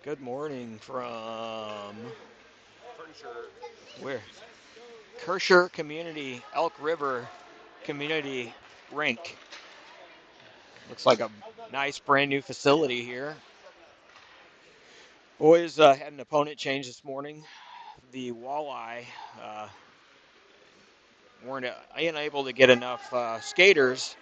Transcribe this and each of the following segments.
Good morning from where? Carshield Community Elk River Community Rink. Looks like a nice brand new facility here. Boys had an opponent change this morning. The Walleye uh, weren't unable to get enough skaters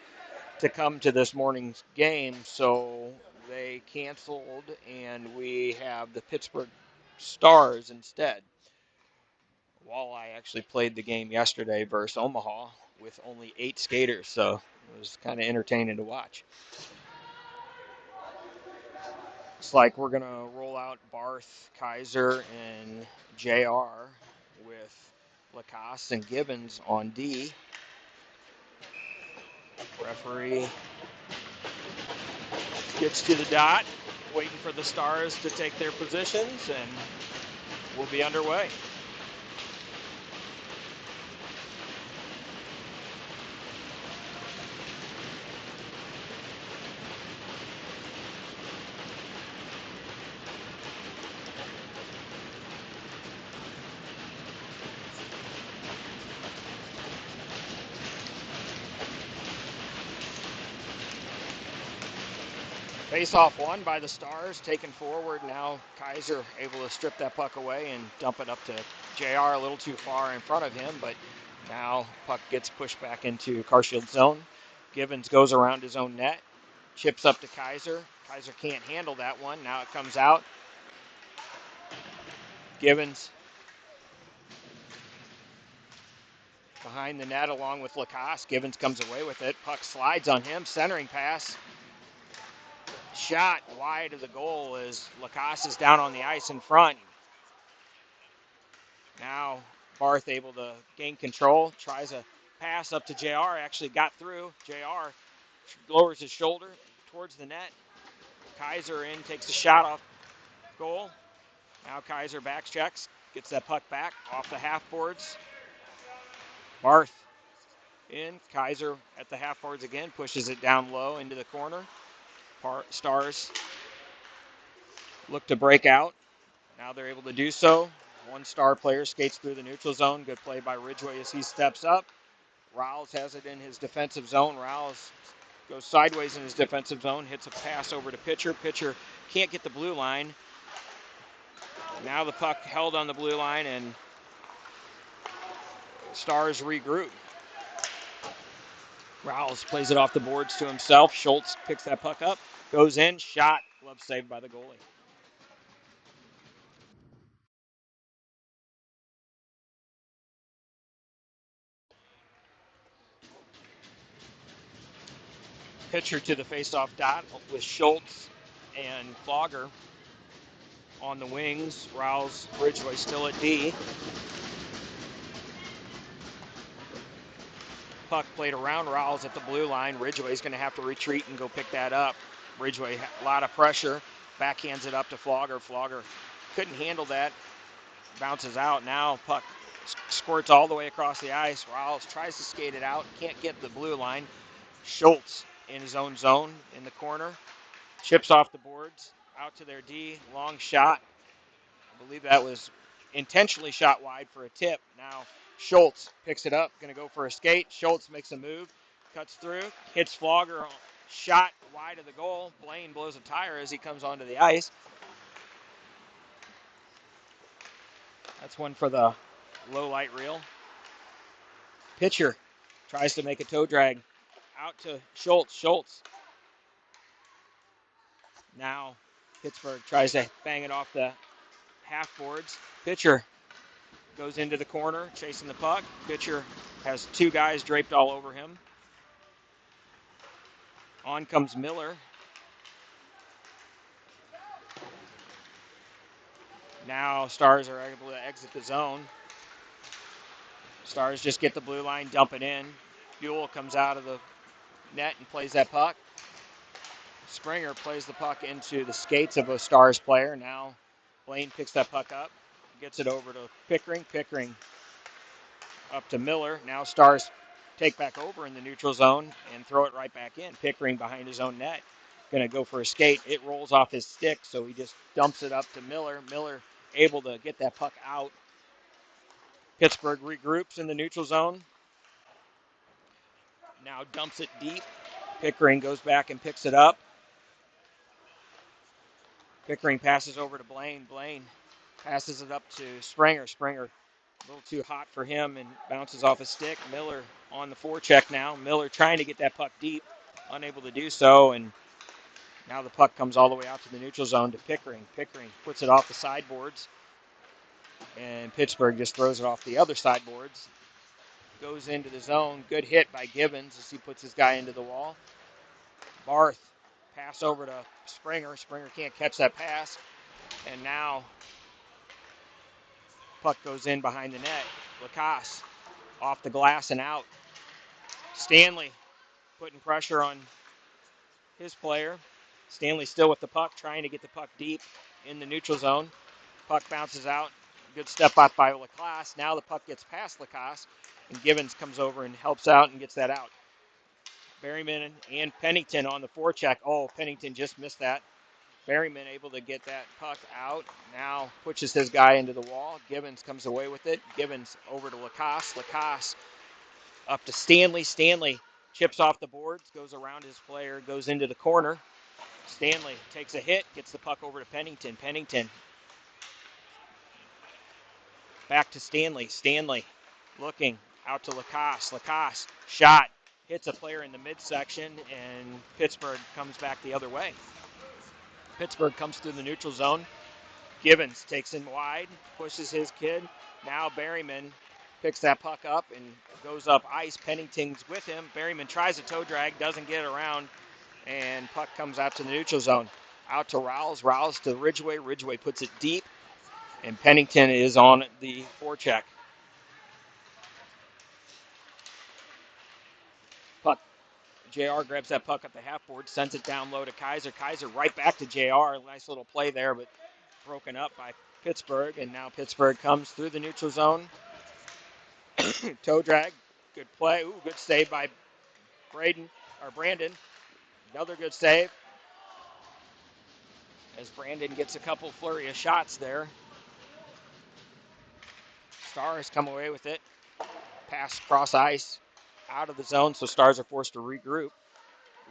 to come to this morning's game, so they canceled, and we have the Pittsburgh Stars instead. Walleye actually played the game yesterday versus Omaha with only 8 skaters, so it was kind of entertaining to watch. It's like we're going to roll out Barth, Kaiser, and JR with Lacoste and Gibbons on D. Referee gets to the dot, waiting for the Stars to take their positions, and we'll be underway. Face-off won by the Stars, taken forward. Now Kaiser able to strip that puck away and dump it up to JR a little too far in front of him, but now puck gets pushed back into Carshield's zone. Gibbons goes around his own net, chips up to Kaiser. Kaiser can't handle that one. Now it comes out. Gibbons behind the net along with Lacoste. Gibbons comes away with it. Puck slides on him. Centering pass. Shot wide of the goal as Lacoste is down on the ice in front. Now Barth able to gain control, tries a pass up to JR, actually got through. JR lowers his shoulder towards the net. Kaiser in, takes a shot off goal. Now Kaiser back checks, gets that puck back off the half boards. Barth in, Kaiser at the half boards again, pushes it down low into the corner. Stars look to break out. Now they're able to do so. One Star player skates through the neutral zone. Good play by Ridgway as he steps up. Riles has it in his defensive zone. Riles goes sideways in his defensive zone, hits a pass over to Pitcher. Pitcher can't get the blue line. Now the puck held on the blue line, and Stars regroup. Riles plays it off the boards to himself. Schultz picks that puck up, goes in, shot. Glove saved by the goalie. Pitcher to the faceoff dot with Schultz and Flogger on the wings. Riles, Ridgway still at D. Puck played around Riles at the blue line. Ridgway's going to have to retreat and go pick that up. Ridgway, a lot of pressure. Backhands it up to Flogger. Flogger couldn't handle that. Bounces out. Now puck squirts all the way across the ice. Riles tries to skate it out. Can't get the blue line. Schultz in his own zone in the corner. Chips off the boards. Out to their D. Long shot. I believe that was intentionally shot wide for a tip. Now Schultz picks it up, going to go for a skate. Schultz makes a move, cuts through, hits Flogger, shot wide of the goal. Blaine blows a tire as he comes onto the ice. That's one for the low light reel. Pitcher tries to make a toe drag out to Schultz. Schultz. Now Pittsburgh tries to bang it off the half boards. Pitcher goes into the corner, chasing the puck. Pitcher has 2 guys draped all over him. On comes Miller. Now Stars are able to exit the zone. Stars just get the blue line, dump it in. Buell comes out of the net and plays that puck. Springer plays the puck into the skates of a Stars player. Now Blaine picks that puck up, gets it over to Pickering. Pickering up to Miller. Now Stars take back over in the neutral zone and throw it right back in. Pickering behind his own net. going to go for a skate. It rolls off his stick, so he just dumps it up to Miller. Miller able to get that puck out. Pittsburgh regroups in the neutral zone. Now dumps it deep. Pickering goes back and picks it up. Pickering passes over to Blaine. Blaine passes it up to Springer. Springer a little too hot for him and bounces off his stick. Miller on the forecheck now. Miller trying to get that puck deep, unable to do so, and now the puck comes all the way out to the neutral zone to Pickering. Pickering puts it off the sideboards, and Pittsburgh just throws it off the other sideboards. Goes into the zone. Good hit by Gibbons as he puts his guy into the wall. Barth pass over to Springer. Springer can't catch that pass, and now puck goes in behind the net. Lacasse off the glass and out. Stanley putting pressure on his player. Stanley still with the puck, trying to get the puck deep in the neutral zone. Puck bounces out. Good step up by Lacasse. Now the puck gets past Lacasse, and Gibbons comes over and helps out and gets that out. Berryman and Pennington on the forecheck. Oh, Pennington just missed that. Berryman able to get that puck out. Now pushes his guy into the wall. Gibbons comes away with it. Gibbons over to Lacasse. Lacasse up to Stanley. Stanley chips off the boards, goes around his player, goes into the corner. Stanley takes a hit, gets the puck over to Pennington. Pennington back to Stanley. Stanley looking out to Lacasse. Lacasse shot, hits a player in the midsection, and Pittsburgh comes back the other way. Pittsburgh comes through the neutral zone. Gibbons takes him wide, pushes his kid. Now Berryman picks that puck up and goes up ice. Pennington's with him. Berryman tries a toe drag, doesn't get it around, and puck comes out to the neutral zone. Out to Rowles. Rowles to Ridgway. Ridgway puts it deep, and Pennington is on the forecheck. Puck. JR grabs that puck at the half board, sends it down low to Kaiser. Kaiser right back to JR. Nice little play there, but broken up by Pittsburgh, and now Pittsburgh comes through the neutral zone. Toe drag, good play. Ooh, good save by Brandon. Another good save as Brandon gets a couple flurry of shots there. Stars come away with it. Pass cross ice out of the zone, so Stars are forced to regroup.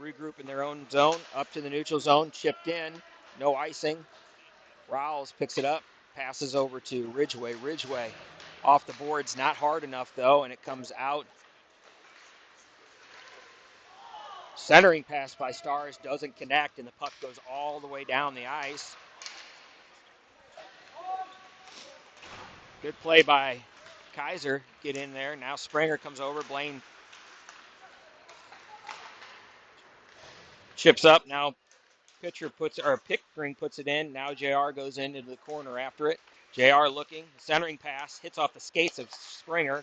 Regroup in their own zone, up to the neutral zone, chipped in, no icing. Rowles picks it up, passes over to Ridgway. Ridgway off the boards, not hard enough though, and it comes out. Centering pass by Stars doesn't connect, and the puck goes all the way down the ice. Good play by Kaiser. Get in there. Now Springer comes over. Blaine chips up. Now Pickering puts it in. Now JR goes into the corner after it. JR looking. Centering pass. Hits off the skates of Springer.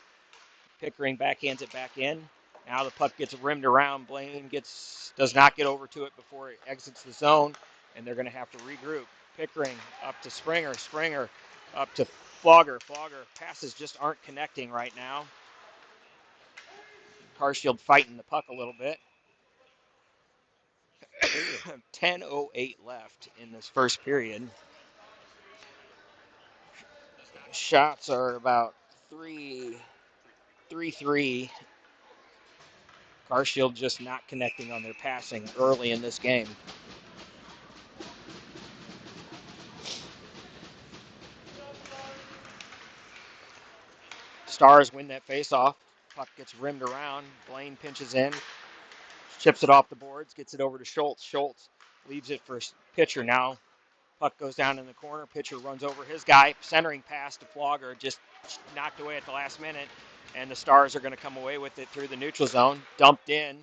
Pickering backhands it back in. Now the puck gets rimmed around. Blaine does not get over to it before it exits the zone, and they're going to have to regroup. Pickering up to Springer. Springer up to Flogger. Flogger passes just aren't connecting right now. Carshield fighting the puck a little bit. 10:08 left in this first period. Shots are about 3-3. Carshield just not connecting on their passing early in this game. Stars win that faceoff. Puck gets rimmed around. Blaine pinches in, chips it off the boards, gets it over to Schultz. Schultz leaves it for Pitcher now. Puck goes down in the corner. Pitcher runs over his guy. Centering pass to Flogger, just knocked away at the last minute. And the Stars are going to come away with it through the neutral zone. Dumped in.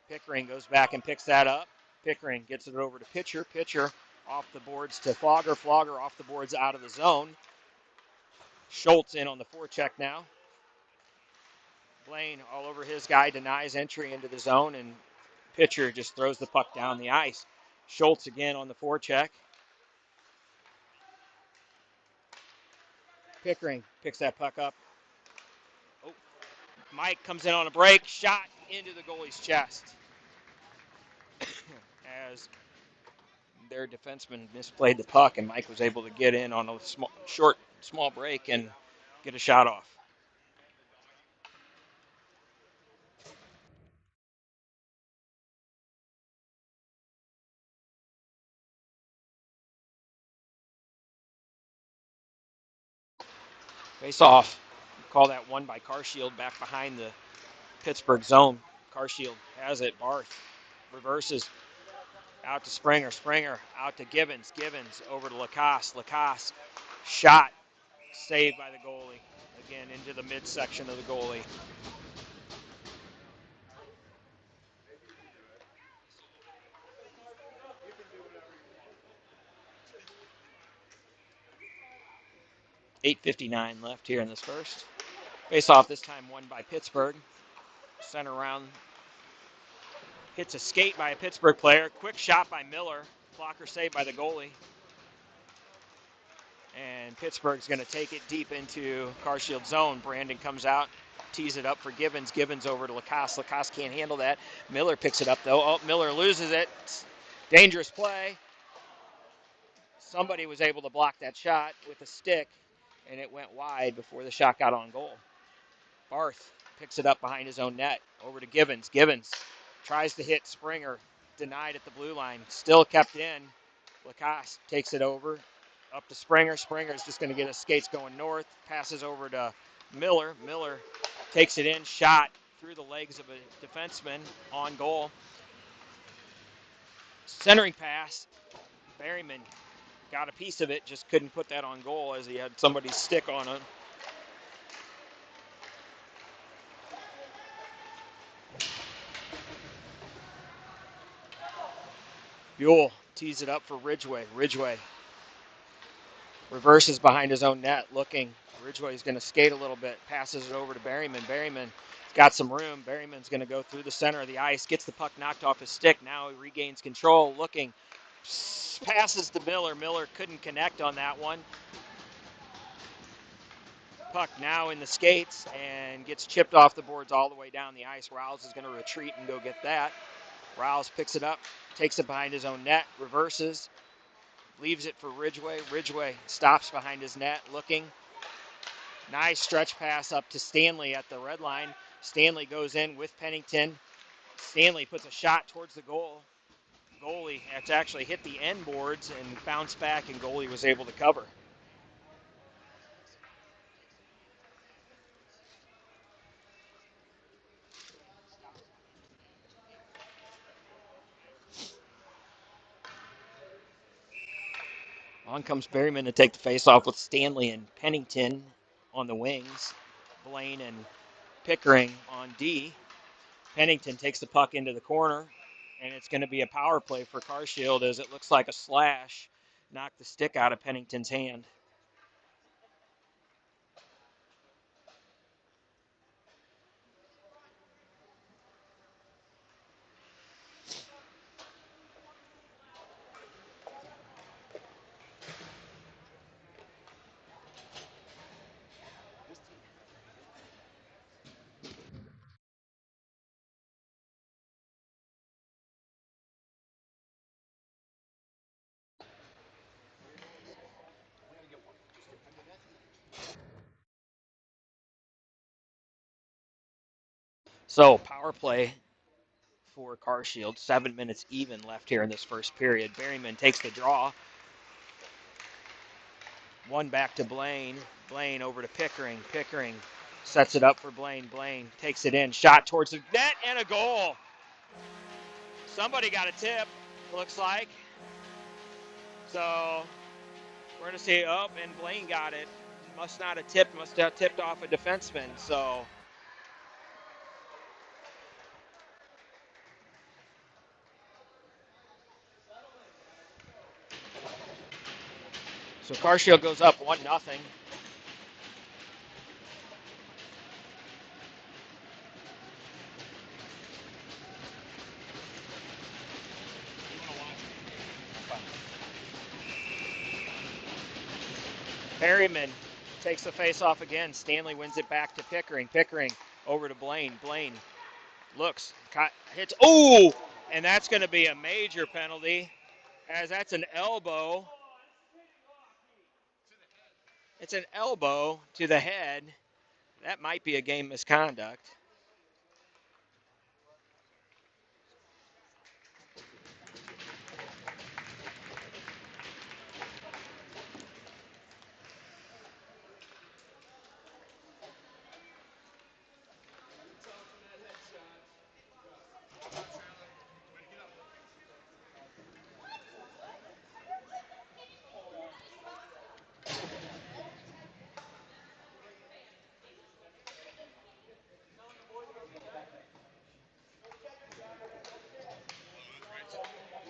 Pickering goes back and picks that up. Pickering gets it over to Pitcher. Pitcher off the boards to Flogger. Flogger off the boards out of the zone. Schultz in on the forecheck now. Blaine all over his guy, denies entry into the zone, and Pitcher just throws the puck down the ice. Schultz again on the forecheck. Pickering picks that puck up. Oh, Mike comes in on a break, shot into the goalie's chest. As their defenseman misplayed the puck, and Mike was able to get in on a small break and get a shot off. Face off. Call that one by Carshield back behind the Pittsburgh zone. Carshield has it. Barth reverses out to Springer. Springer out to Gibbons. Gibbons over to Lacoste. Lacoste shot saved by the goalie. Again, into the midsection of the goalie. .8:59 left here in this first. Face off this time won by Pittsburgh. Center round hits a skate by a Pittsburgh player. Quick shot by Miller. Blocker saved by the goalie. And Pittsburgh's going to take it deep into Carshield zone. Brandon comes out, tees it up for Gibbons. Gibbons over to Lacoste. Lacoste can't handle that. Miller picks it up, though. Oh, Miller loses it. Dangerous play. Somebody was able to block that shot with a stick, and it went wide before the shot got on goal. Barth picks it up behind his own net. Over to Gibbons. Gibbons tries to hit Springer. Denied at the blue line. Still kept in. Lacoste takes it over. Up to Springer. Springer's just going to get his skates going north. Passes over to Miller. Miller takes it in. Shot through the legs of a defenseman on goal. Centering pass. Berryman got a piece of it. Just couldn't put that on goal as he had somebody's stick on it. Buell tees it up for Ridgway. Ridgway reverses behind his own net, looking. Ridgway's going to skate a little bit, passes it over to Berryman. Berryman's got some room. Berryman's going to go through the center of the ice, gets the puck knocked off his stick. Now he regains control, looking, passes to Miller. Miller couldn't connect on that one. Puck now in the skates and gets chipped off the boards all the way down the ice. Rouse is going to retreat and go get that. Rouse picks it up, takes it behind his own net, reverses, leaves it for Ridgway. Ridgway stops behind his net, looking. Nice stretch pass up to Stanley at the red line. Stanley goes in with Pennington. Stanley puts a shot towards the goal. Goalie has actually hit the end boards and bounced back, and goalie was able to cover. On comes Berryman to take the face-off with Stanley and Pennington on the wings. Blaine and Pickering on D. Pennington takes the puck into the corner, and it's going to be a power play for Carshield as it looks like a slash knocked the stick out of Pennington's hand. So power play for Carshield. 7 minutes even left here in this first period. Berryman takes the draw. One back to Blaine. Blaine over to Pickering. Pickering sets it up for Blaine. Blaine takes it in. Shot towards the net and a goal. Somebody got a tip, looks like. So we're going to see, and Blaine got it. Must not have tipped, must have tipped off a defenseman. So Carshield goes up 1-0. Berryman takes the face-off again. Stanley wins it back to Pickering. Pickering over to Blaine. Blaine looks, hits, and that's going to be a major penalty as that's an elbow. It's an elbow to the head. That might be a game misconduct.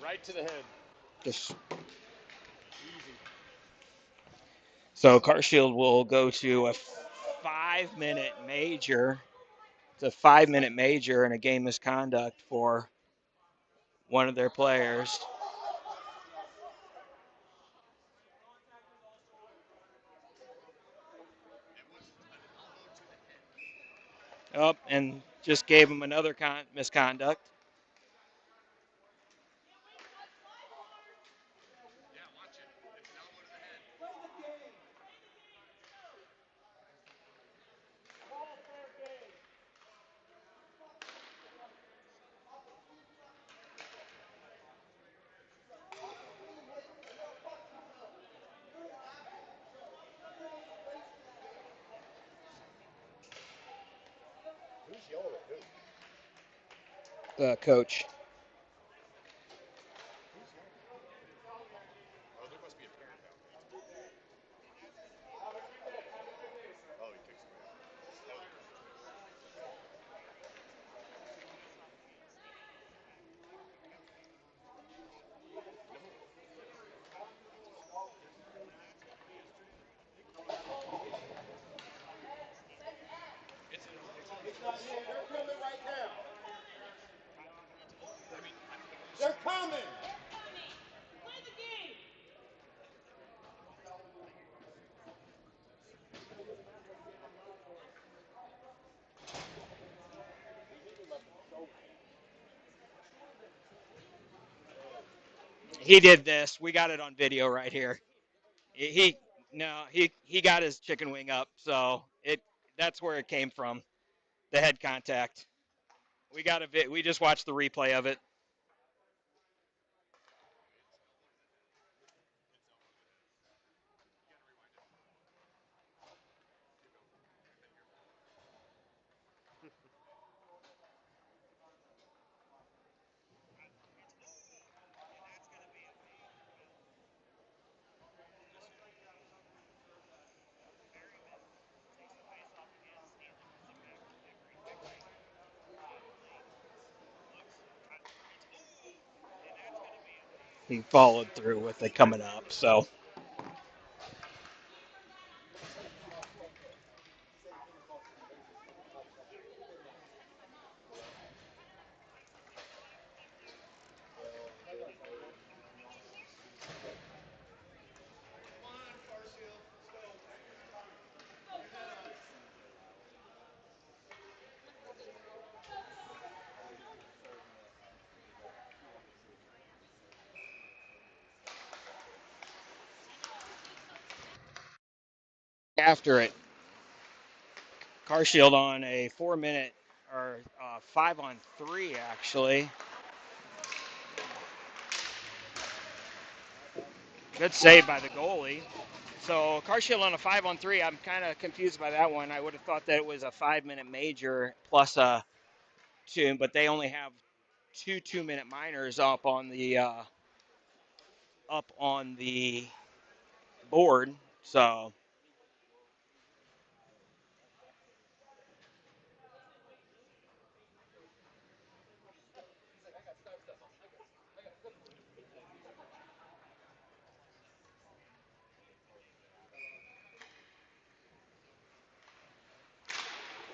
Right to the head. Just so Carshield will go to a 5-minute major. It's a 5-minute major and a game misconduct for one of their players. Up and just gave him another misconduct. Who's yelling at who? The coach. Oh, there must be a parent down there. Oh, he kicks away. They're coming right now. They're coming. He did this. We got it on video right here. He no, he got his chicken wing up, so that's where it came from. The head contact. We just watched the replay of it. He followed through with it coming up. So after it, Carshield on a 4-minute or 5-on-3 actually. Good save by the goalie. So Carshield on a 5-on-3. I'm kind of confused by that one. I would have thought that it was a 5-minute major plus a 2, but they only have 2 2-minute minors up on the board. So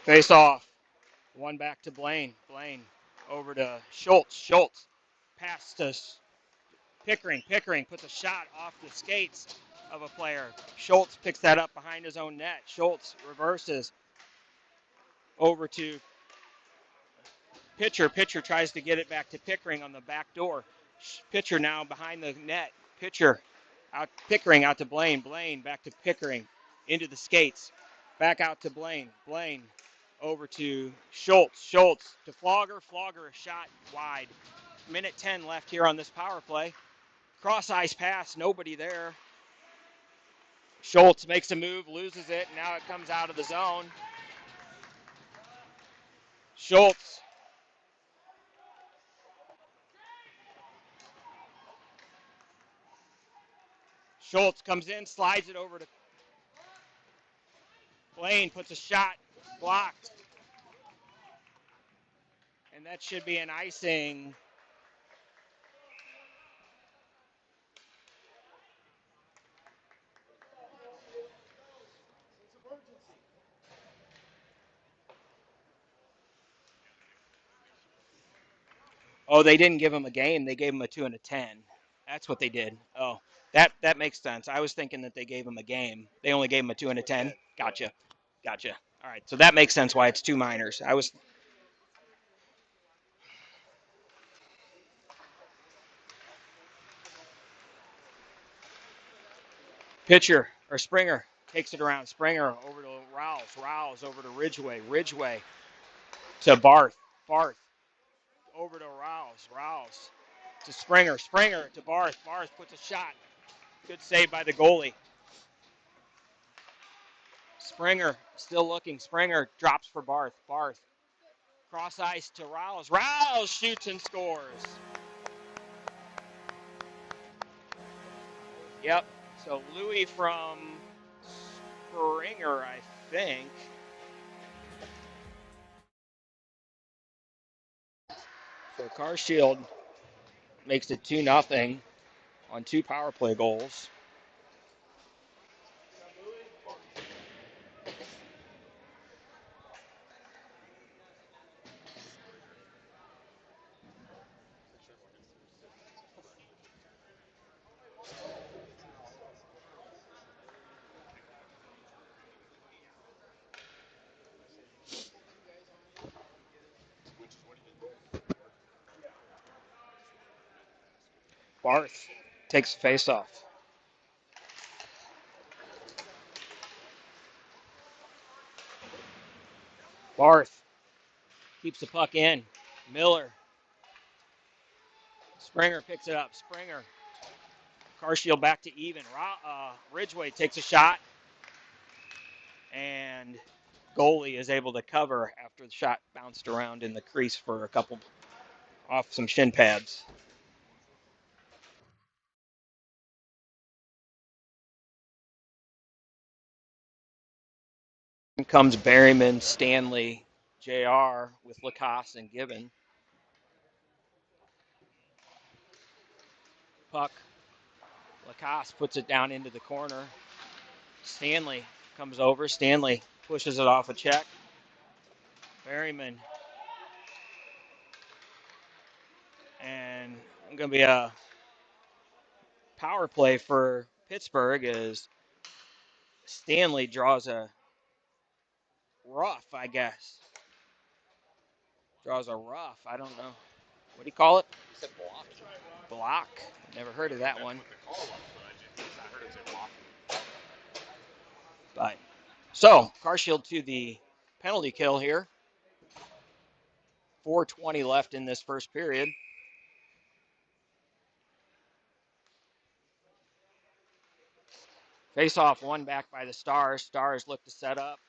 face off. One back to Blaine. Blaine over to Schultz. Schultz pass to Pickering. Pickering puts a shot off the skates of a player. Schultz picks that up behind his own net. Schultz reverses over to Pitcher. Pitcher tries to get it back to Pickering on the back door. Pitcher now behind the net. Pitcher out, Pickering out to Blaine. Blaine back to Pickering. Into the skates. Back out to Blaine. Blaine over to Schultz. Schultz to Flogger. Flogger a shot wide. Minute 10 left here on this power play. Cross ice pass. Nobody there. Schultz makes a move, loses it. Now it comes out of the zone. Schultz. Schultz comes in, slides it over to Blaine, puts a shot, blocked. And that should be an icing. Oh, they didn't give him a game. They gave him a 2 and a 10. That's what they did. Oh, that makes sense. I was thinking that they gave him a game. They only gave him a 2 and a 10. Gotcha. Gotcha. All right. So that makes sense why it's 2 minors. I was pitcher or Springer takes it around. Springer over to Rouse. Rouse over to Ridgway. Ridgway to Barth. Barth over to Rouse. Rouse to Springer. Springer to Barth. Barth puts a shot. Good save by the goalie. Springer still looking. Springer drops for Barth. Barth cross ice to Rouse. Rouse shoots and scores. Yep. So Louis from Springer, I think. So Carshield makes it 2-0 on 2 power play goals. Barth takes the face off. Barth keeps the puck in. Miller. Springer picks it up. Springer. Carshield back to even. Ridgway takes a shot. And goalie is able to cover after the shot bounced around in the crease for a couple off some shin pads. In comes Berryman, Stanley, JR with Lacoste and Gibbon. Puck. Lacoste puts it down into the corner. Stanley comes over. Stanley pushes it off a check. Berryman. And going to be a power play for Pittsburgh as Stanley draws a rough, I guess. Draws a rough. I don't know. What do you call it? He said block. Block. Never heard of that one. What the call was, but I heard it say block. But so Carshield to the penalty kill here. 4:20 left in this first period. Face off one back by the Stars. Stars look to set up.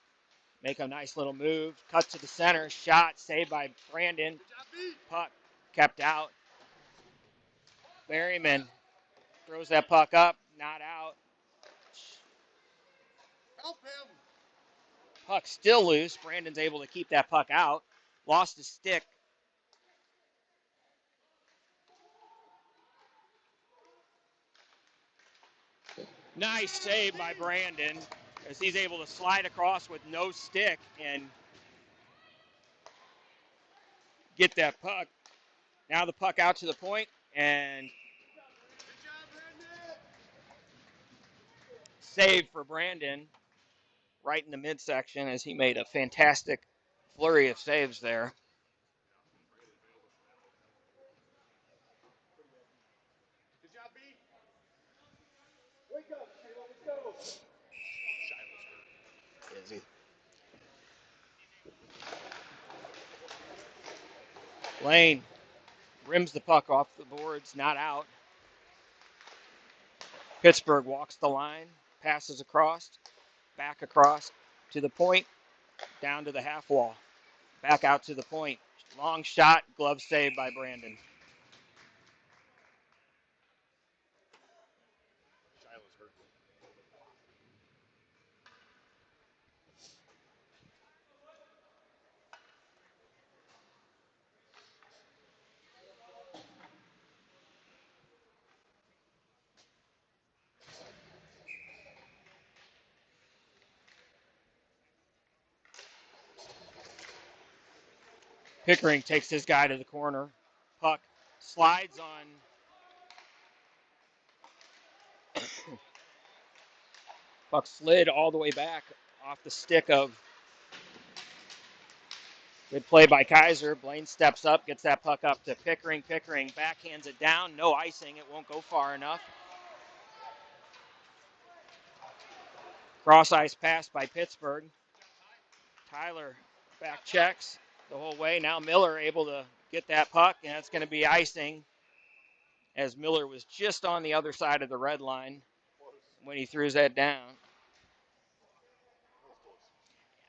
Make a nice little move. Cut to the center. Shot saved by Brandon. Puck kept out. Berryman throws that puck up. Not out. Help him! Puck still loose. Brandon's able to keep that puck out. Lost his stick. Nice save by Brandon as he's able to slide across with no stick and get that puck. Now the puck out to the point and save for Brandon right in the midsection as he made a fantastic flurry of saves there. Shiloh's hurt. Is he? Lane rims the puck off the boards, not out. Pittsburgh walks the line, passes across, back across to the point, down to the half wall, back out to the point. Long shot, glove saved by Brandon. Shiloh's hurt. Pickering takes his guy to the corner. Puck slides on. Puck slid all the way back off the stick of. Good play by Kaiser. Blaine steps up, gets that puck up to Pickering. Pickering backhands it down. No icing. It won't go far enough. Cross ice pass by Pittsburgh. Tyler back checks the whole way. Now Miller able to get that puck, and that's going to be icing, as Miller was just on the other side of the red line when he threw that down.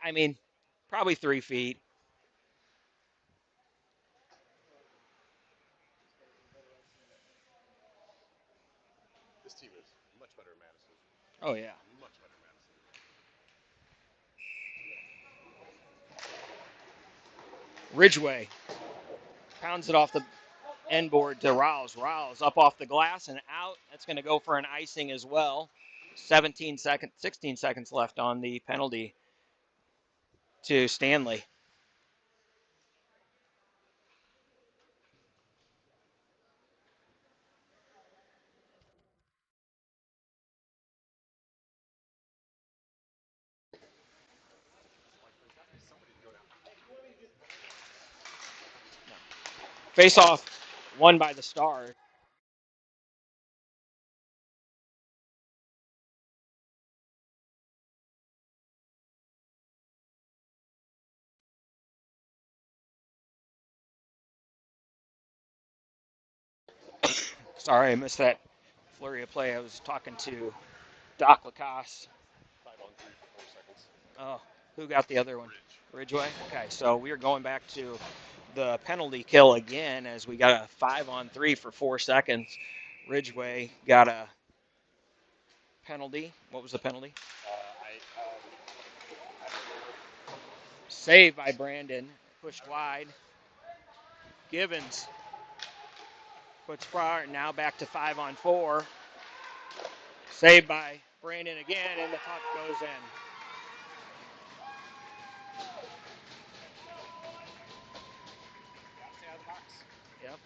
I mean, probably 3 feet. This team is much better than Madison. Oh, yeah. Much better than Madison. Ridgway pounds it off the end board to Rouse. Rouse up off the glass and out. That's going to go for an icing as well. 16 seconds left on the penalty to Stanley. Face off won by the Stars. Sorry, I missed that flurry of play. I was talking to Doc Lacoste. 5 on 3 for 4 seconds. Oh, who got the other one? Ridge. Ridgway? Okay, so we are going back to the penalty kill again as we got a 5 on 3 for 4 seconds. Ridgway got a penalty. What was the penalty? Saved by Brandon. Pushed wide. Givens puts far. Now back to 5 on 4. Saved by Brandon again, and the puck goes in. Stay out of the box. Yep.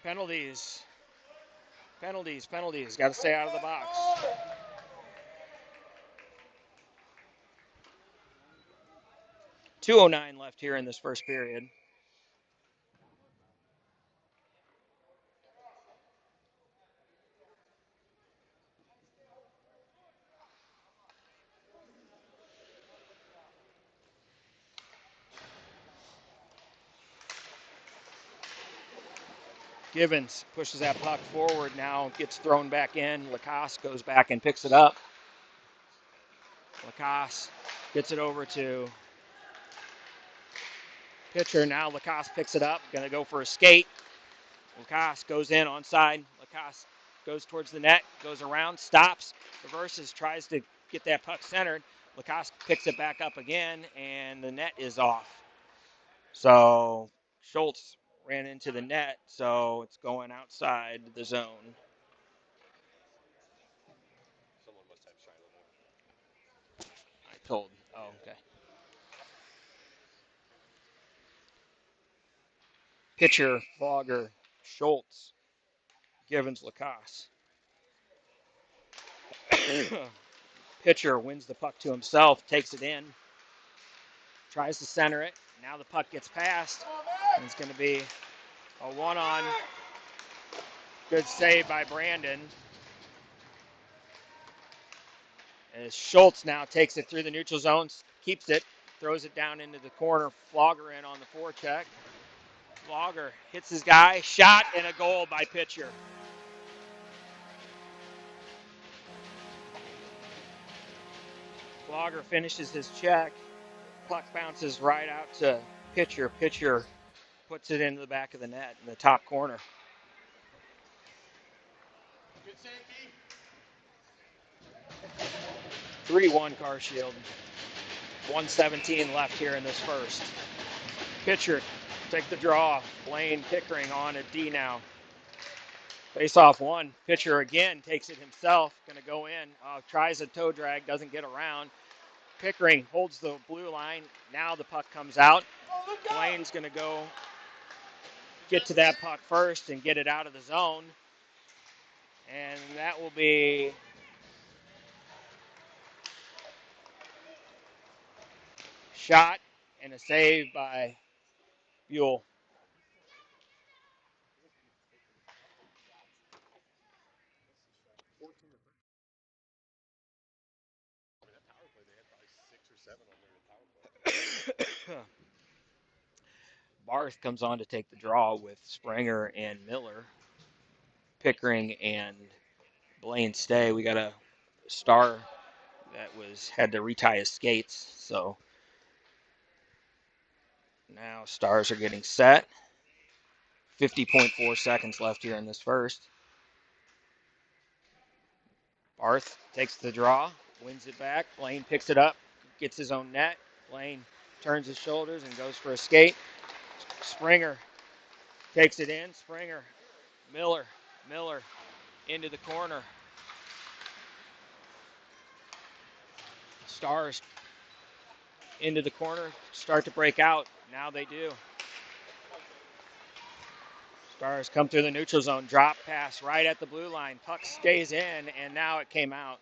Penalties. Penalties. Got to stay out of the box. .209 left here in this first period. Givens pushes that puck forward now, gets thrown back in. Lacoste goes back and picks it up. Lacoste gets it over to pitcher. Now Lacoste picks it up, going to go for a skate. Lacoste goes in onside. Lacoste goes towards the net, goes around, stops, reverses, tries to get that puck centered. Lacoste picks it back up again, and the net is off. So Schultz ran into the net, so it's going outside the zone. Someone must have Shiloh there. I told. Oh, okay. Pitcher, Fogger, Schultz, Givens, Lacoste. Pitcher wins the puck to himself, takes it in, tries to center it. Now the puck gets passed, and it's going to be a one-on. Good save by Brandon. As Schultz now takes it through the neutral zone, keeps it, throws it down into the corner. Flogger in on the forecheck. Flogger hits his guy, shot, and a goal by pitcher. Flogger finishes his check. Puck bounces right out to pitcher. Pitcher puts it into the back of the net in the top corner. Good safety. 3-1 Carshield. 1:17 left here in this first. Pitcher, take the draw. Blaine Pickering on a D now. Face off one. Pitcher again takes it himself. Going to go in. Tries a toe drag. Doesn't get around. Pickering holds the blue line. Now the puck comes out. Blaine's going to go get to that puck first and get it out of the zone. And that will be shot and a save by Buell. I mean, that power play, they had probably 6 or 7 on their power play. Barth comes on to take the draw with Springer and Miller. Pickering and Blaine stay. We got a star that had to retie his skates. So now stars are getting set. 50.4 seconds left here in this first. Barth takes the draw, wins it back. Blaine picks it up, gets his own net. Blaine turns his shoulders and goes for a skate. Springer takes it in. Springer, Miller into the corner. Stars into the corner, start to break out. Now they do. Stars come through the neutral zone, drop pass right at the blue line. Puck stays in, and now it came out.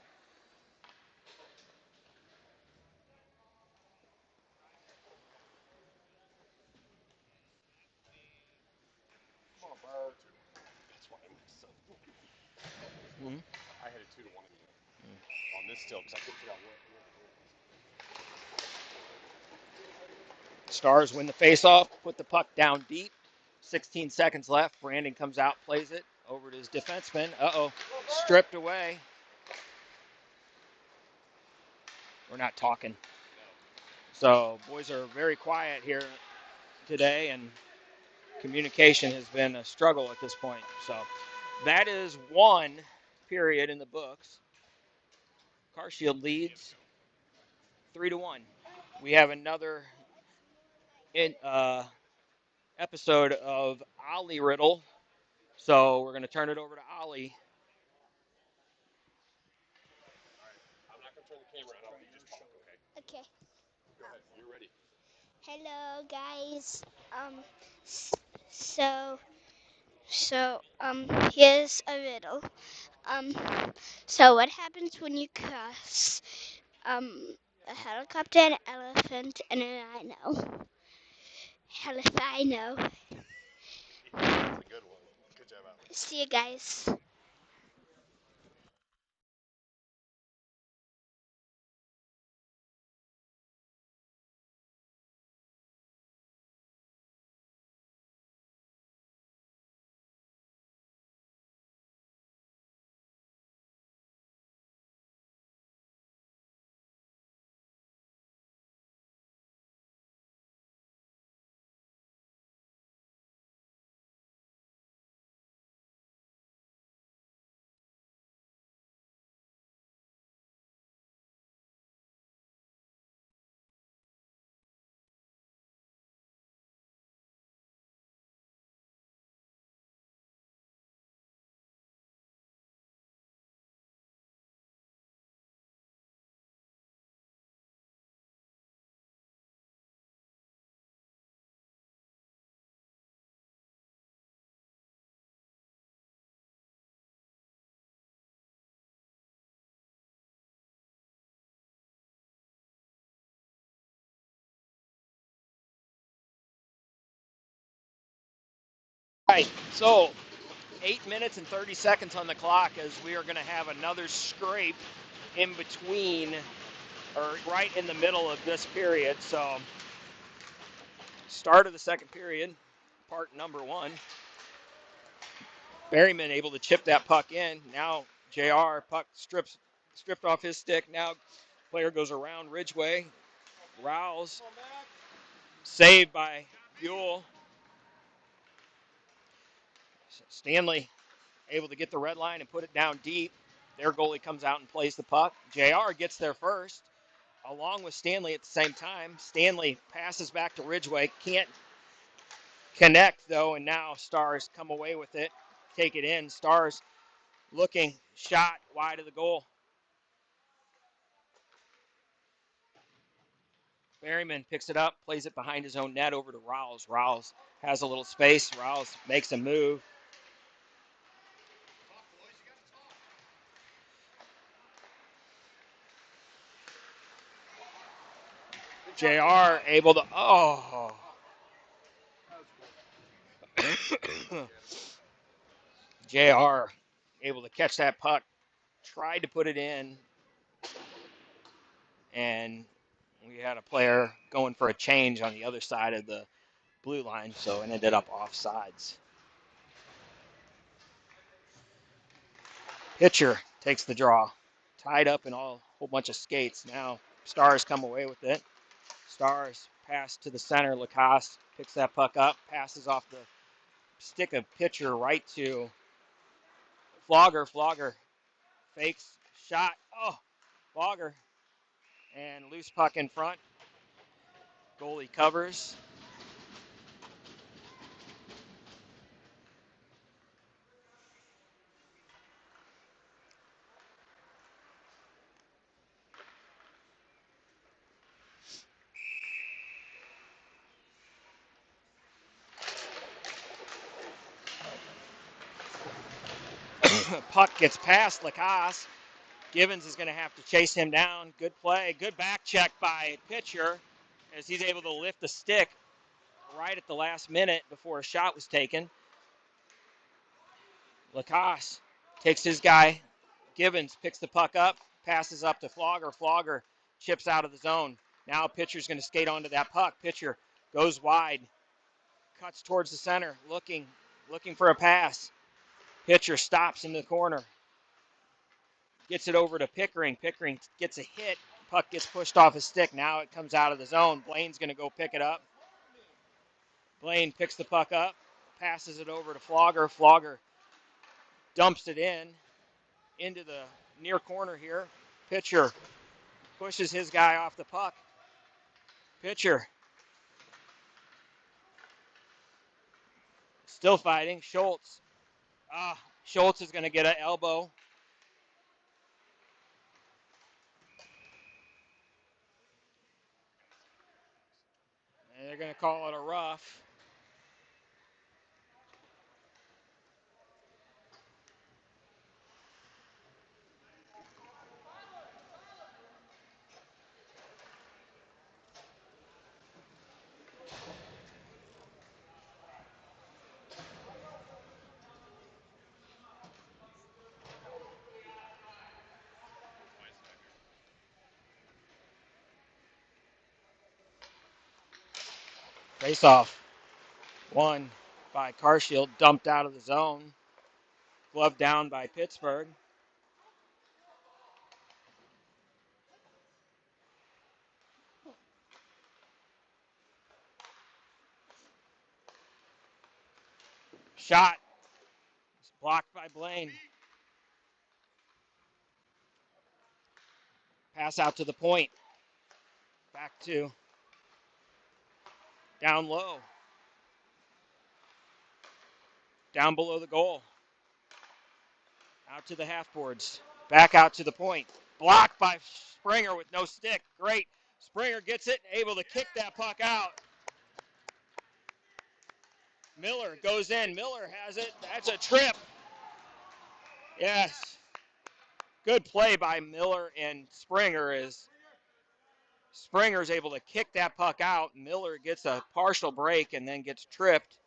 Come on, bro. That's why I messed up. Mm-hmm. I had it 2-1 on this still because I couldn't figure out where the goal was. Stars win the faceoff, put the puck down deep. 16 seconds left. Brandon comes out, plays it over to his defenseman. Stripped away. We're not talking. So boys are very quiet here today, and communication has been a struggle at this point. So that is one period in the books. Carshield leads 3-1. We have another episode of Ollie Riddle. So we're going to turn it over to Ollie. All right. I'm not going to turn the camera on. You just talk, okay? Okay. Go ahead. You're ready. Hello, guys. So, so, here's a riddle. Um, so what happens when you cross, a helicopter, an elephant, and an rhino? Halifino. That's a good one. Good job, Allie. See you guys. All right, so 8 minutes and 30 seconds on the clock as we are going to have another scrape in between, or right in the middle of this period. So, start of the second period, part number one. Berryman able to chip that puck in. Now JR puck stripped off his stick. Now player goes around Ridgeway. Rouse saved by Buell. Stanley able to get the red line and put it down deep. Their goalie comes out and plays the puck. JR gets there first, along with Stanley at the same time. Stanley passes back to Ridgeway. Can't connect, though, and now Stars come away with it. Take it in. Stars looking, shot wide of the goal. Berryman picks it up, plays it behind his own net over to Rouse. Rouse has a little space. Rouse makes a move. JR able to, JR able to catch that puck, tried to put it in, and we had a player going for a change on the other side of the blue line, so it ended up offsides. Pitcher takes the draw, tied up in a whole bunch of skates. Now Stars come away with it. Stars pass to the center. Lacoste picks that puck up, passes off the stick of pitcher right to Flogger. Flogger fakes, shot. Oh, Flogger. And loose puck in front. Goalie covers. Puck gets past Lacoste. Givens is going to have to chase him down. Good play. Good back check by pitcher as he's able to lift the stick right at the last minute before a shot was taken. Lacoste takes his guy. Givens picks the puck up, passes up to Flogger. Flogger chips out of the zone. Now pitcher's going to skate onto that puck. Pitcher goes wide, cuts towards the center, looking for a pass. Pitcher stops in the corner. Gets it over to Pickering. Pickering gets a hit. Puck gets pushed off his stick. Now it comes out of the zone. Blaine's going to go pick it up. Blaine picks the puck up, passes it over to Flogger. Flogger dumps it into the near corner here. Pitcher pushes his guy off the puck. Pitcher still fighting. Schultz. Schultz is going to get an elbow. And they're going to call it a rough. Face off. One by Carshield, dumped out of the zone. Glove down by Pittsburgh. Shot. Blocked by Blaine. Pass out to the point. Back to down low. Down below the goal. Out to the half boards. Back out to the point. Blocked by Springer with no stick. Great. Springer gets it, able to kick that puck out. Miller goes in. Miller has it. That's a trip. Yes. Good play by Miller and Springer as Springer's able to kick that puck out. Miller gets a partial break and then gets tripped.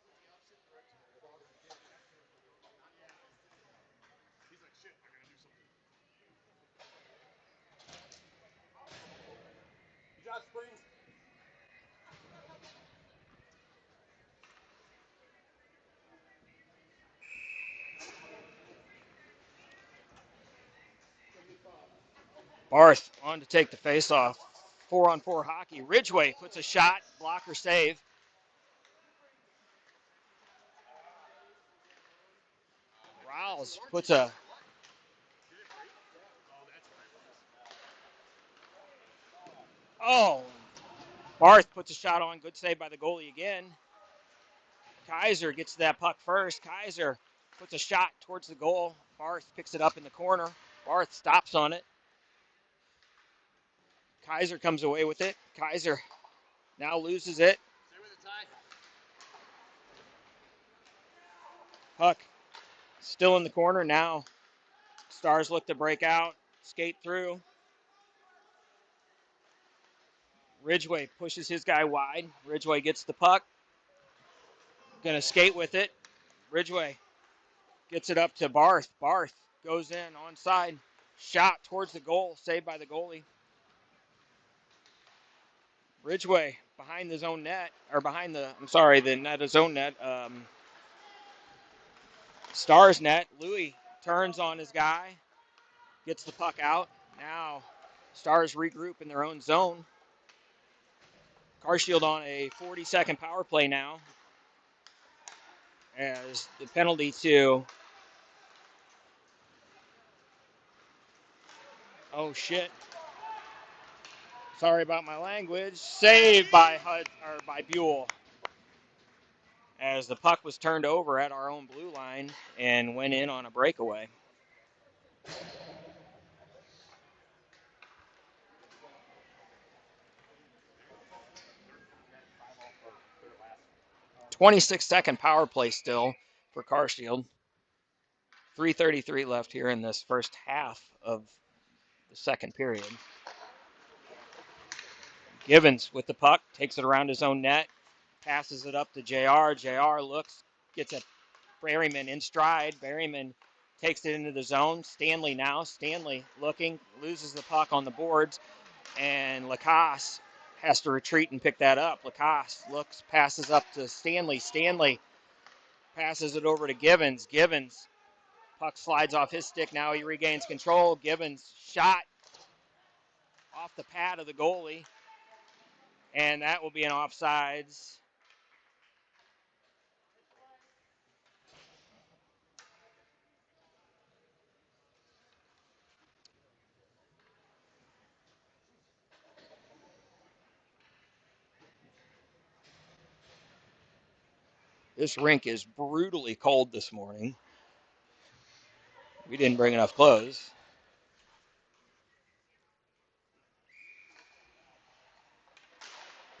Barth on to take the face-off. 4-on-4 hockey. Ridgway puts a shot, blocker save. Rouse puts a oh. Barth puts a shot on. Good save by the goalie again. Kaiser gets to that puck first. Kaiser puts a shot towards the goal. Barth picks it up in the corner. Barth stops on it. Kaiser comes away with it. Kaiser now loses it. Puck still in the corner. Now Stars look to break out, skate through. Ridgway pushes his guy wide. Ridgway gets the puck. Gonna skate with it. Ridgway gets it up to Barth. Barth goes in onside. Shot towards the goal, saved by the goalie. Ridgway behind the zone net, or behind the, the net of zone net. Stars net. Louis turns on his guy, gets the puck out. Now Stars regroup in their own zone. Carshield on a 40-second power play now, as the penalty to, oh shit, sorry about my language, saved by by Buell, as the puck was turned over at our own blue line and went in on a breakaway. Their last 26-second power play still for Carshield. 3:33 left here in this first half of the second period. Givens with the puck, takes it around his own net, passes it up to JR. JR looks, gets a Berryman in stride. Berryman takes it into the zone. Stanley now. Stanley looking, loses the puck on the boards, and Lacasse has to retreat and pick that up. Lacasse looks, passes up to Stanley. Stanley passes it over to Givens. Givens, puck slides off his stick. Now he regains control. Givens shot off the pad of the goalie, and that will be an offsides. This rink is brutally cold this morning. We didn't bring enough clothes.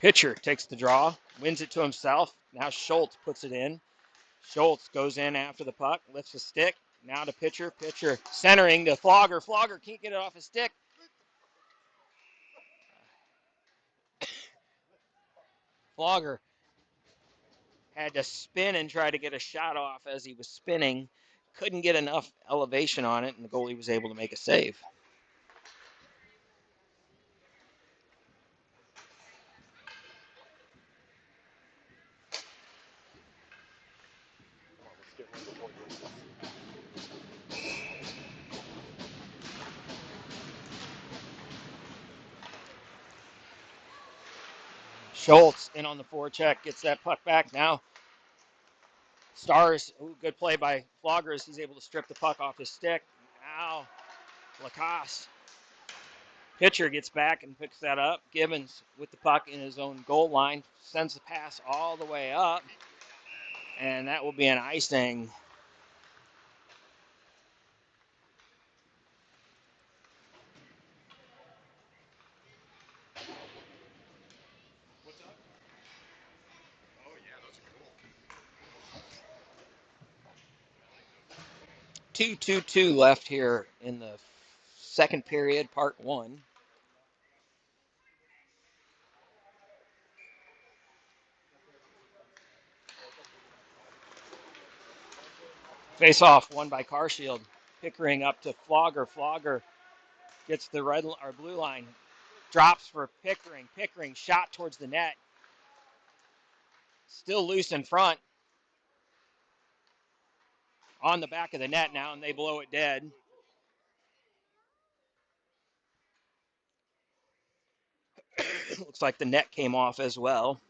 Pitcher takes the draw, wins it to himself. Now Schultz puts it in. Schultz goes in after the puck, lifts the stick. Now to pitcher. Pitcher centering to Flogger. Flogger can't get it off his stick. Flogger had to spin and try to get a shot off as he was spinning. Couldn't get enough elevation on it, and the goalie was able to make a save. Come on, let's get one before the end of this. Schultz in on the forecheck, gets that puck back now. Stars, good play by Flogger as he's able to strip the puck off his stick. Now Lacasse. Pitcher gets back and picks that up. Gibbons with the puck in his own goal line, sends the pass all the way up, and that will be an icing. What's up? Oh yeah, those are cool. 2:22 left here in the second period, part one. Face off won by Carshield. Pickering up to Flogger. Flogger gets the red or blue line. Drops for Pickering. Pickering shot towards the net. Still loose in front. On the back of the net now, and they blow it dead. Looks like the net came off as well.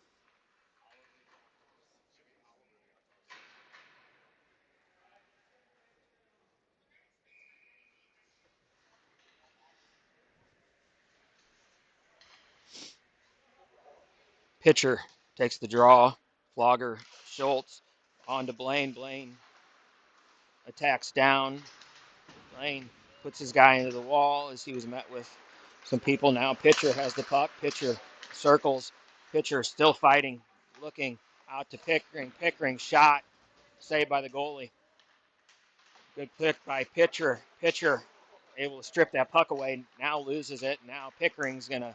Pitcher takes the draw. Flogger, Schultz on to Blaine. Blaine attacks down. Blaine puts his guy into the wall as he was met with some people. Now pitcher has the puck. Pitcher circles. Pitcher still fighting, looking out to Pickering. Pickering shot, saved by the goalie. Good pick by pitcher. Pitcher able to strip that puck away. Now loses it. Now Pickering's going to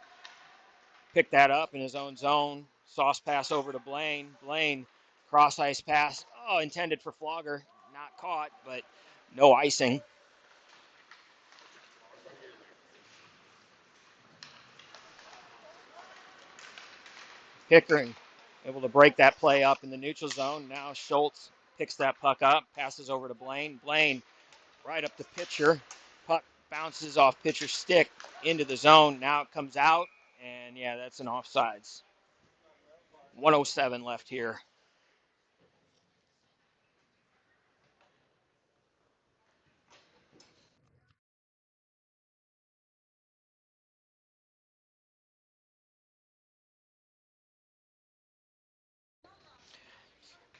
pick that up in his own zone. Sauce pass over to Blaine. Blaine cross ice pass. Oh, intended for Flogger. Not caught, but no icing. Pickering able to break that play up in the neutral zone. Now Schultz picks that puck up, passes over to Blaine. Blaine right up the pitcher. Puck bounces off pitcher's stick into the zone. Now it comes out, and yeah, that's an offsides. 107 left here.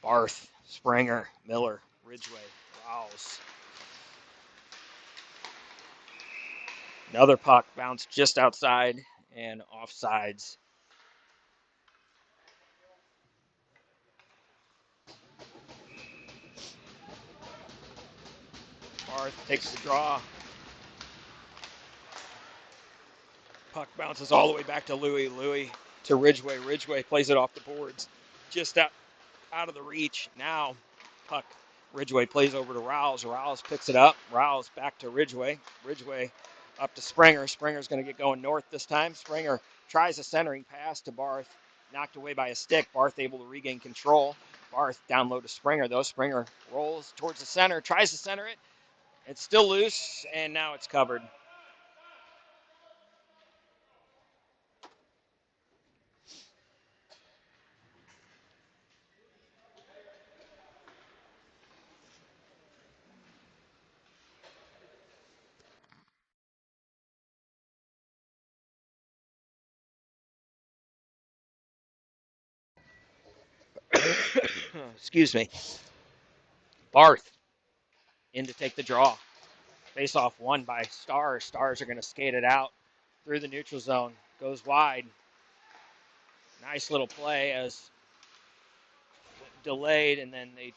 Barth, Springer, Miller, Ridgway, Rouse. Another puck bounced just outside and offsides. Barth takes the draw. Puck bounces all the way back to Louis. Louis to Ridgway. Ridgway plays it off the boards. Just out of the reach. Now puck. Ridgway plays over to Rouse. Rouse picks it up. Rouse back to Ridgway. Ridgway up to Springer. Springer's going to get going north this time. Springer tries a centering pass to Barth. Knocked away by a stick. Barth able to regain control. Barth down low to Springer, though. Springer rolls towards the center. Tries to center it. It's still loose, and now it's covered. Excuse me. Barth in to take the draw. Face off won by Stars. Stars are going to skate it out through the neutral zone. Goes wide. Nice little play as delayed, and then they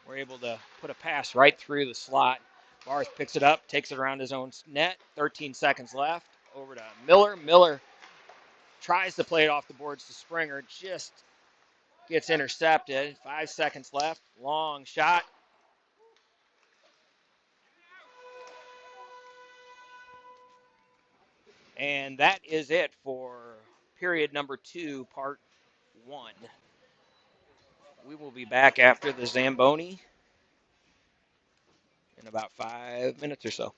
were able to put a pass right through the slot. Barth picks it up, takes it around his own net. 13 seconds left. Over to Miller. Miller tries to play it off the boards to Springer. Just gets intercepted. 5 seconds left. Long shot. And that is it for period number 2, part 1. We will be back after the Zamboni in about 5 minutes or so.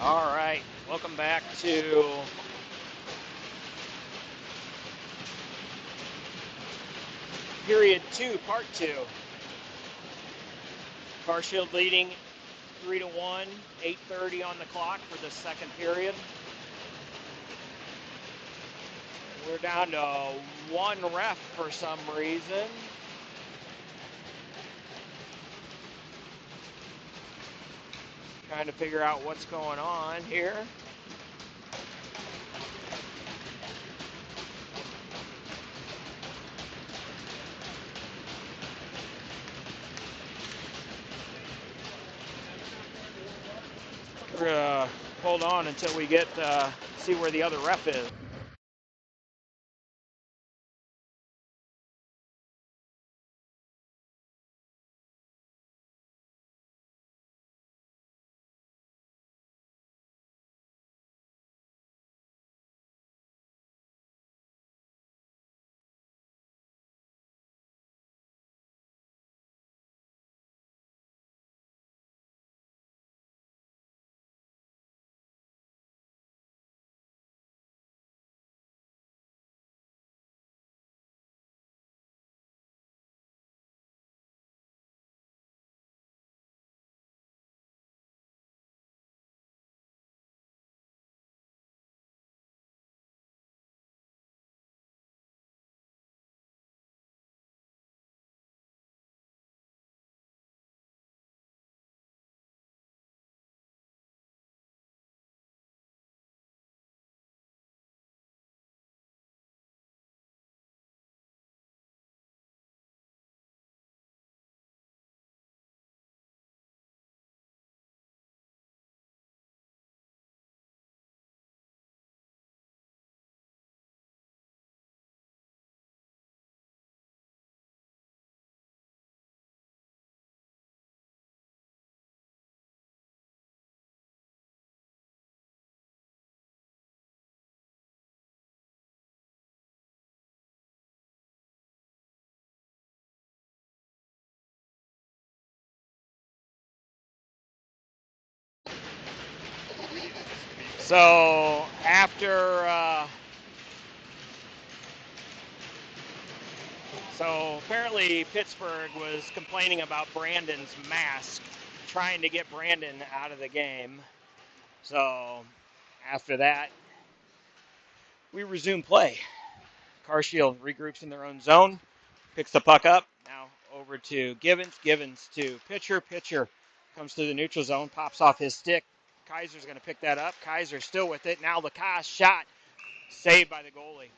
All right, welcome back to period 2, part 2. Carshield leading 3-1, 8:30 on the clock for the second period. We're down to one ref for some reason. Trying to figure out what's going on here. We're gonna hold on until we get see where the other ref is. So after so apparently Pittsburgh was complaining about Brandon's mask, trying to get Brandon out of the game. So after that, we resume play. Carshield regroups in their own zone, picks the puck up. Now over to Givens. Givens to Pitcher. Pitcher comes to the neutral zone, pops off his stick. Kaiser's going to pick that up. Kaiser still with it. Now Lacasse shot, saved by the goalie.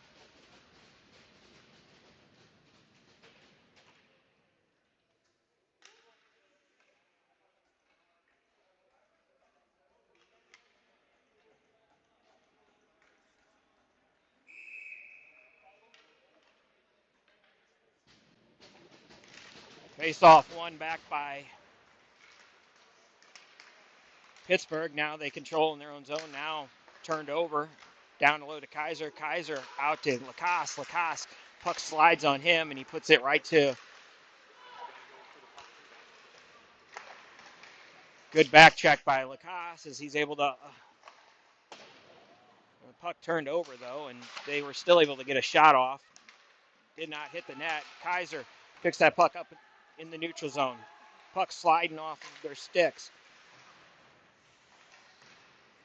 Face off one back by Pittsburgh. Now they control in their own zone. Now turned over. Down low to Kaiser. Kaiser out to Lacasse. Lacasse, puck slides on him, and he puts it right to good back check by Lacasse as he's able to. The puck turned over, though, and they were still able to get a shot off. Did not hit the net. Kaiser picks that puck up in the neutral zone. Puck sliding off of their sticks.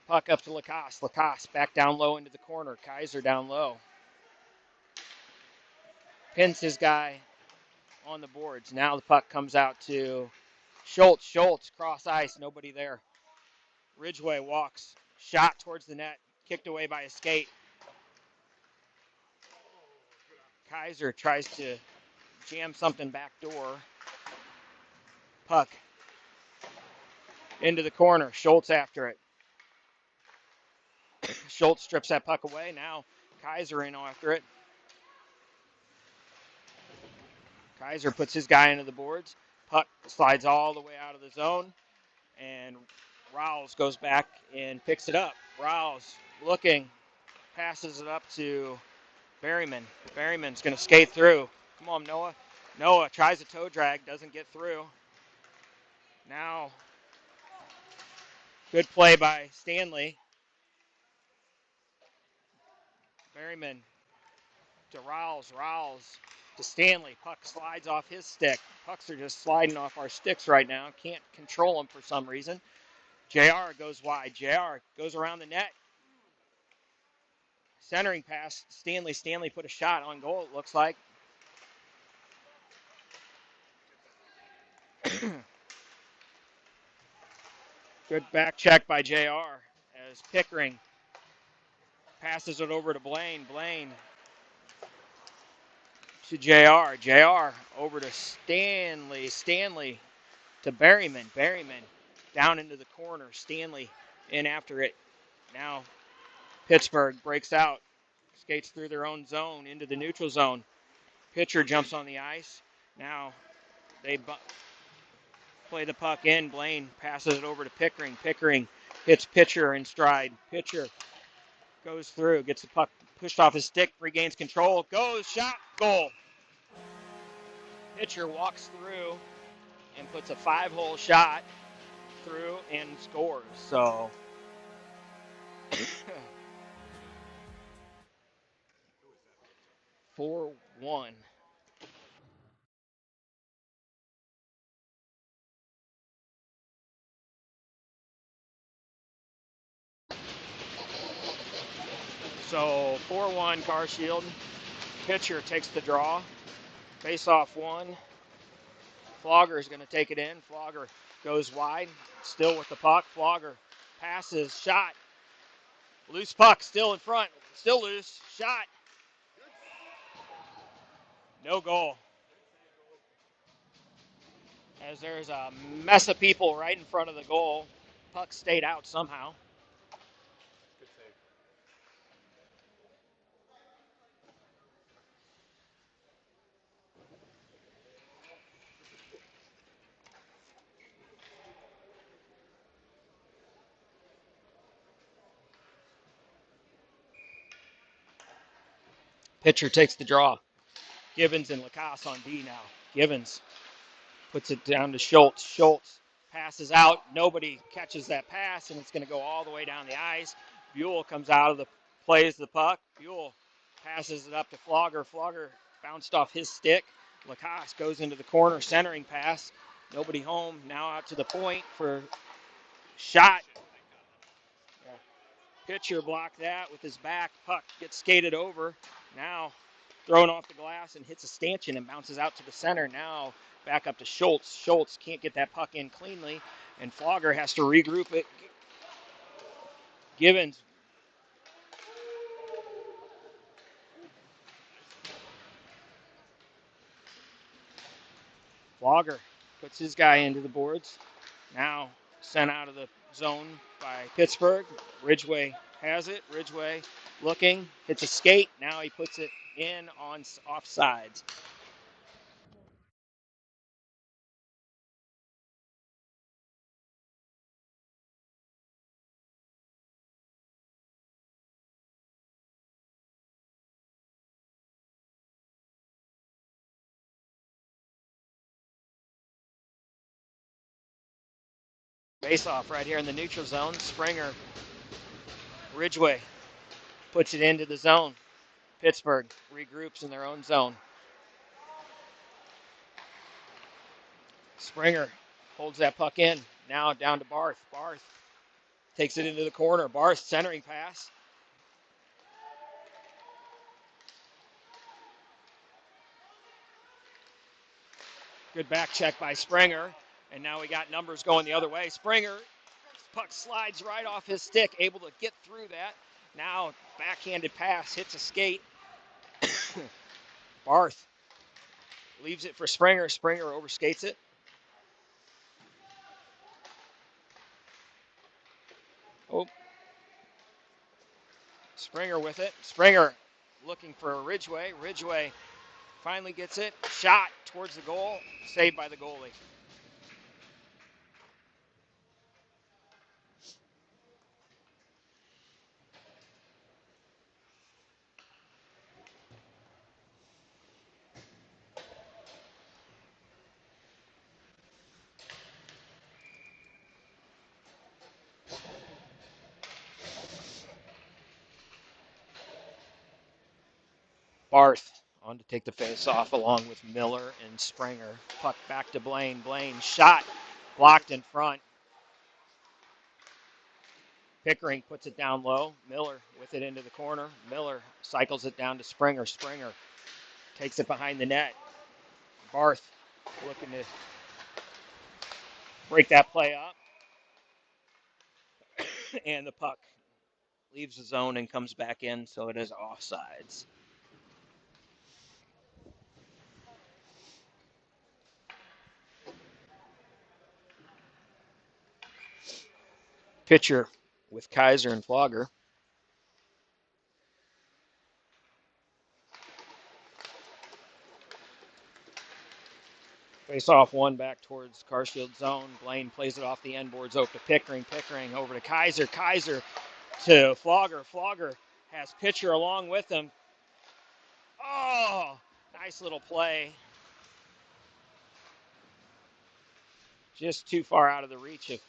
Puck up to Lacasse. Lacasse back down low into the corner. Kaiser down low. Pins his guy on the boards. Now the puck comes out to Schultz. Schultz, cross ice, nobody there. Ridgway walks, shot towards the net, kicked away by a skate. Kaiser tries to jam something back door. Puck into the corner. Schultz after it. Schultz strips that puck away. Now Kaiser in after it. Kaiser puts his guy into the boards. Puck slides all the way out of the zone. And Rouse goes back and picks it up. Rouse looking, passes it up to Berryman. Berryman's going to skate through. Come on, Noah. Noah tries a toe drag, doesn't get through. Now Good play by Stanley. Berryman to Riles. Riles to Stanley. Puck slides off his stick. Pucks are just sliding off our sticks right now. Can't control them for some reason. JR goes wide. JR goes around the net. Centering pass. Stanley. Stanley put a shot on goal, it looks like. Good back check by JR as Pickering passes it over to Blaine. Blaine to JR. JR over to Stanley. Stanley to Berryman. Berryman down into the corner. Stanley in after it. Now Pittsburgh breaks out, skates through their own zone into the neutral zone. Pitcher jumps on the ice. Now they play the puck in. Blaine passes it over to Pickering. Pickering hits Pitcher in stride. Pitcher goes through, gets the puck pushed off his stick, regains control, goes, shot, goal. Pitcher walks through and puts a 5-hole shot through and scores. So 4-1. So 4-1 Carshield. Pitcher takes the draw. Face off one. Flogger is going to take it in. Flogger goes wide, still with the puck. Flogger passes, shot. Loose puck, still in front. Still loose. Shot. No goal. As there's a mess of people right in front of the goal. Puck stayed out somehow. Good save. Pitcher takes the draw. Gibbons and Lacasse on D now. Gibbons puts it down to Schultz. Schultz passes out. Nobody catches that pass, and it's going to go all the way down the ice. Buell comes out of the plays the puck. Buell passes it up to Flogger. Flogger bounced off his stick. Lacasse goes into the corner, centering pass. Nobody home. Now out to the point for shot. Pitcher blocked that with his back. Puck gets skated over. Now thrown off the glass and hits a stanchion and bounces out to the center. Now back up to Schultz. Schultz can't get that puck in cleanly, and Flogger has to regroup it. Gibbons. Flogger puts his guy into the boards. Now sent out of the zone by Pittsburgh. Ridgway has it. Ridgway looking, hits a skate. Now he puts it in on offsides. Face-off right here in the neutral zone. Springer, Ridgway puts it into the zone. Pittsburgh regroups in their own zone. Springer holds that puck in. Now down to Barth. Barth takes it into the corner. Barth centering pass. Good back check by Springer. And now we got numbers going the other way. Springer, puck slides right off his stick, able to get through that. Now backhanded pass, hits a skate. Barth leaves it for Springer. Springer overskates it. Oh, Springer with it. Springer looking for Ridgway. Ridgway finally gets it. Shot towards the goal. Saved by the goalie. Barth on to take the face off along with Miller and Springer. Puck back to Blaine. Blaine shot blocked in front. Pickering puts it down low. Miller with it into the corner. Miller cycles it down to Springer. Springer takes it behind the net. Barth looking to break that play up. And the puck leaves the zone and comes back in, so it is offsides. Pitcher with Kaiser and Flogger. Face off one back towards Carshield zone. Blaine plays it off the end boards over to Pickering. Pickering over to Kaiser. Kaiser to Flogger. Flogger has Pitcher along with him. Oh, nice little play. Just too far out of the reach of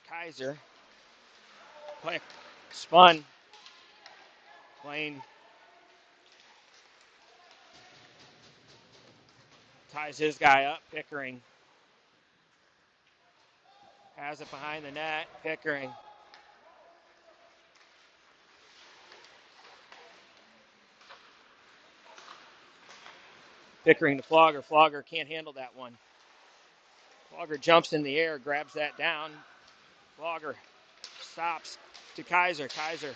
Kaiser. Play spun. Blaine ties his guy up. Pickering has it behind the net. Pickering. Pickering to Flogger. Flogger can't handle that one. Flogger jumps in the air, grabs that down. Flogger stops to Kaiser. Kaiser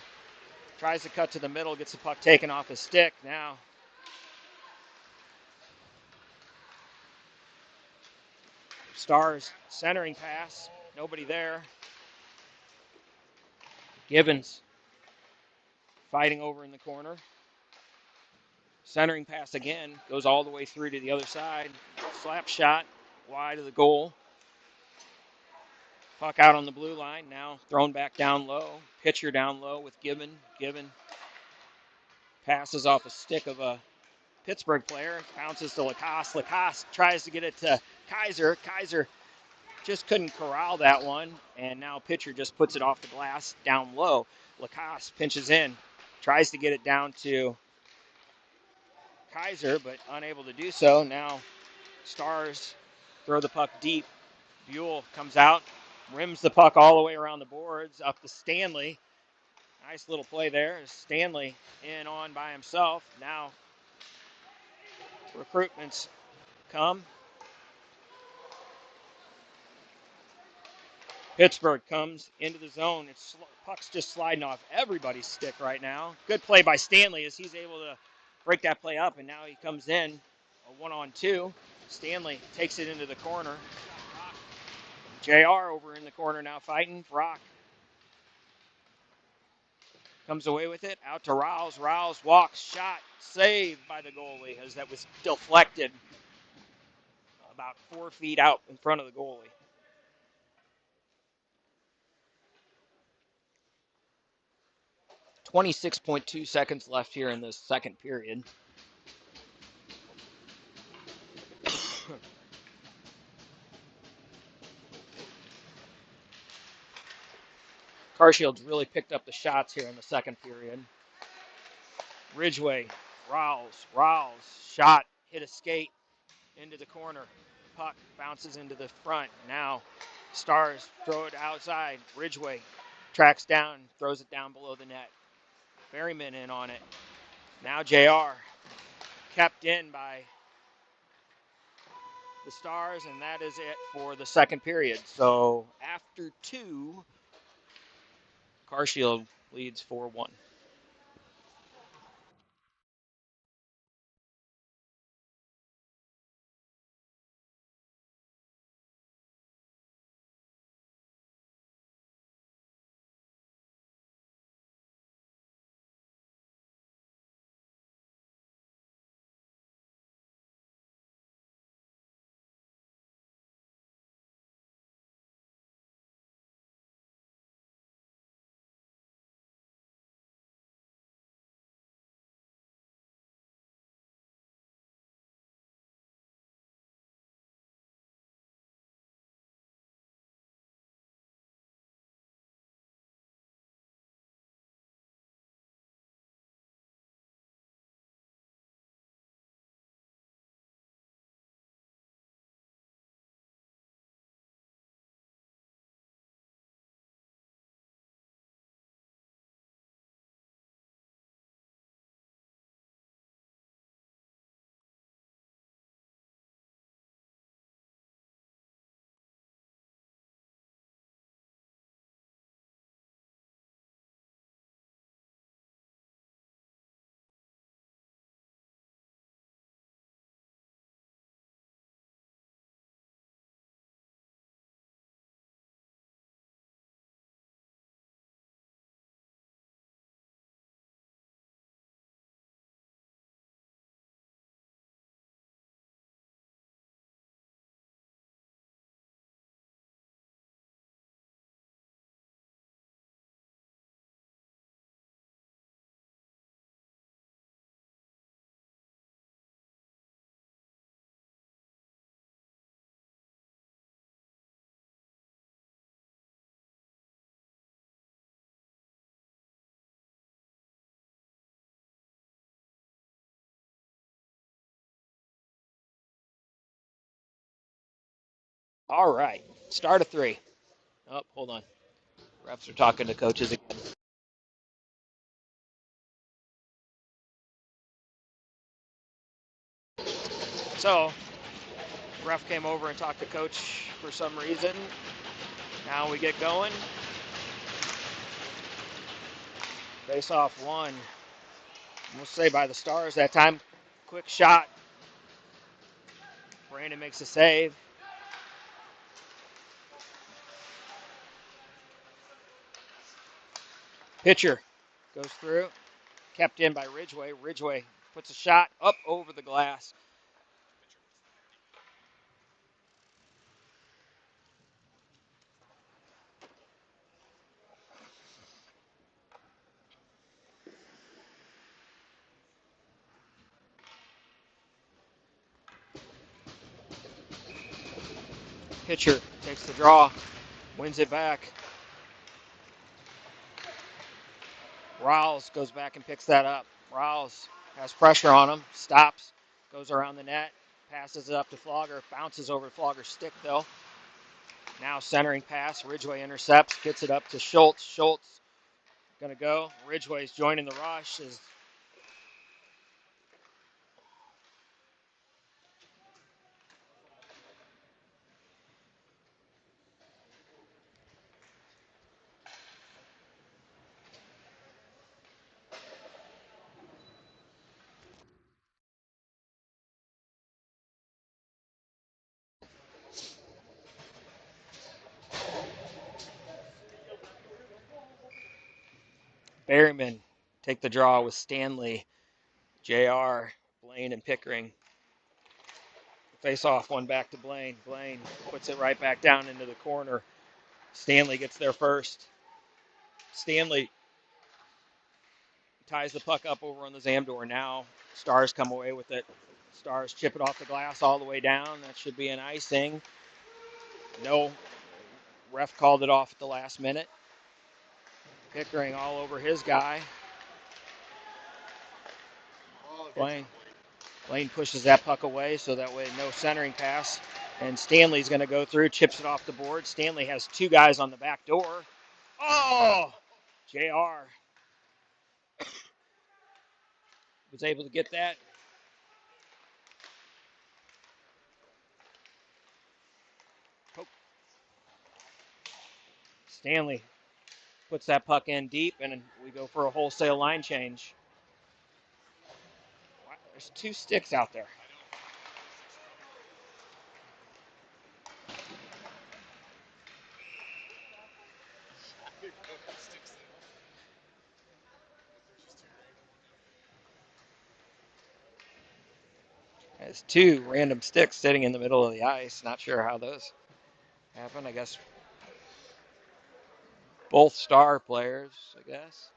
tries to cut to the middle, gets the puck taken off his stick. Now Stars centering pass. Nobody there. Gibbons fighting over in the corner. Centering pass again. Goes all the way through to the other side. Slap shot wide of the goal. Puck out on the blue line. Now thrown back down low. Pitcher down low with Gibbon. Gibbon passes off a stick of a Pittsburgh player. Bounces to Lacoste. Lacoste tries to get it to Kaiser. Kaiser just couldn't corral that one. And now pitcher just puts it off the glass down low. Lacoste pinches in. Tries to get it down to Kaiser, but unable to do so. Now Stars throw the puck deep. Buell comes out, rims the puck all the way around the boards, up to Stanley. Nice little play there. Stanley in on by himself. Now recruitments come. Pittsburgh comes into the zone. Puck's just sliding off everybody's stick right now. Good play by Stanley as he's able to break that play up, and now he comes in a 1-on-2. Stanley takes it into the corner. JR over in the corner now fighting. Brock comes away with it. Out to Rouse. Rouse walks. Shot. Saved by the goalie as that was deflected about 4 feet out in front of the goalie. 26.2 seconds left here in this second period. Carshield's really picked up the shots here in the second period. Ridgway, Rouse, shot, hit a skate into the corner. Puck bounces into the front. Now Stars throw it outside. Ridgway tracks down, throws it down below the net. Berryman in on it. Now JR kept in by the Stars, and that is it for the second period. So after 2, Carshield leads 4-1. All right. Start of 3. Oh, hold on. Refs are talking to coaches again. So, ref came over and talked to coach for some reason. Now we get going. Face off 1. We'll say by the Stars that time. Quick shot. Brandon makes a save. Pitcher goes through. Kept in by Ridgway. Ridgway puts a shot up over the glass. Pitcher takes the draw. Wins it back. Rawls goes back and picks that up. Rawls has pressure on him. Stops. Goes around the net. Passes it up to Flogger. Bounces over to Flogger's stick, though. Now centering pass. Ridgway intercepts. Gets it up to Schultz. Schultz going to go. Ridgway's joining the rush. Berryman take the draw with Stanley, JR, Blaine, and Pickering. Face off, one back to Blaine. Blaine puts it right back down into the corner. Stanley gets there first. Stanley ties the puck up over on the Zamdor. Now Stars come away with it. Stars chip it off the glass all the way down. That should be an icing. No, ref called it off at the last minute. Pickering all over his guy. Blaine pushes that puck away so that way no centering pass. And Stanley's going to go through, chips it off the board. Stanley has 2 guys on the back door. Oh! JR was able to get that. Stanley puts that puck in deep, and we go for a wholesale line change. There's 2 sticks out there. There's 2 random sticks sitting in the middle of the ice. Not sure how those happen. I guess both Star players, I guess.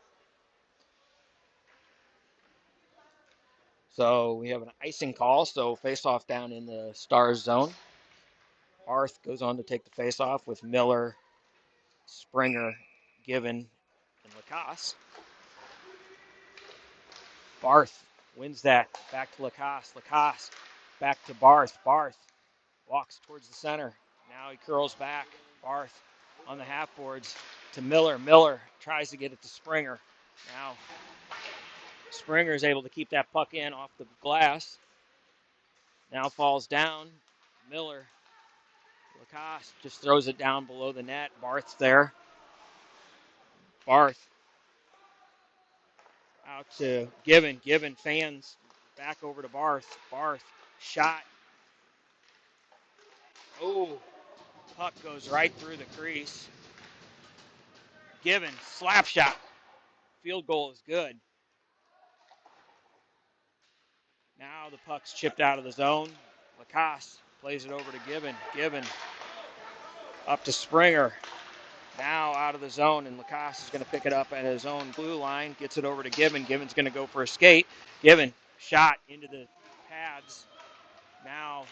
So we have an icing call, so face-off down in the Stars zone. Arth goes on to take the face-off with Miller, Springer, Given, and Lacasse. Barth wins that. Back to Lacasse. Lacasse back to Barth. Barth walks towards the center. Now he curls back. Barth on the half boards to Miller. Miller tries to get it to Springer. Now Springer is able to keep that puck in off the glass. Now falls down. Miller. Lacasse just throws it down below the net. Barth's there. Barth out to Given. Given fans back over to Barth. Barth shot. Oh, puck goes right through the crease. Given slap shot. Field goal is good. Now the puck's chipped out of the zone. Lacasse plays it over to Given. Given up to Springer. Now out of the zone, and Lacasse is going to pick it up at his own blue line. Gets it over to Given. Given's going to go for a skate. Given shot into the pads. Now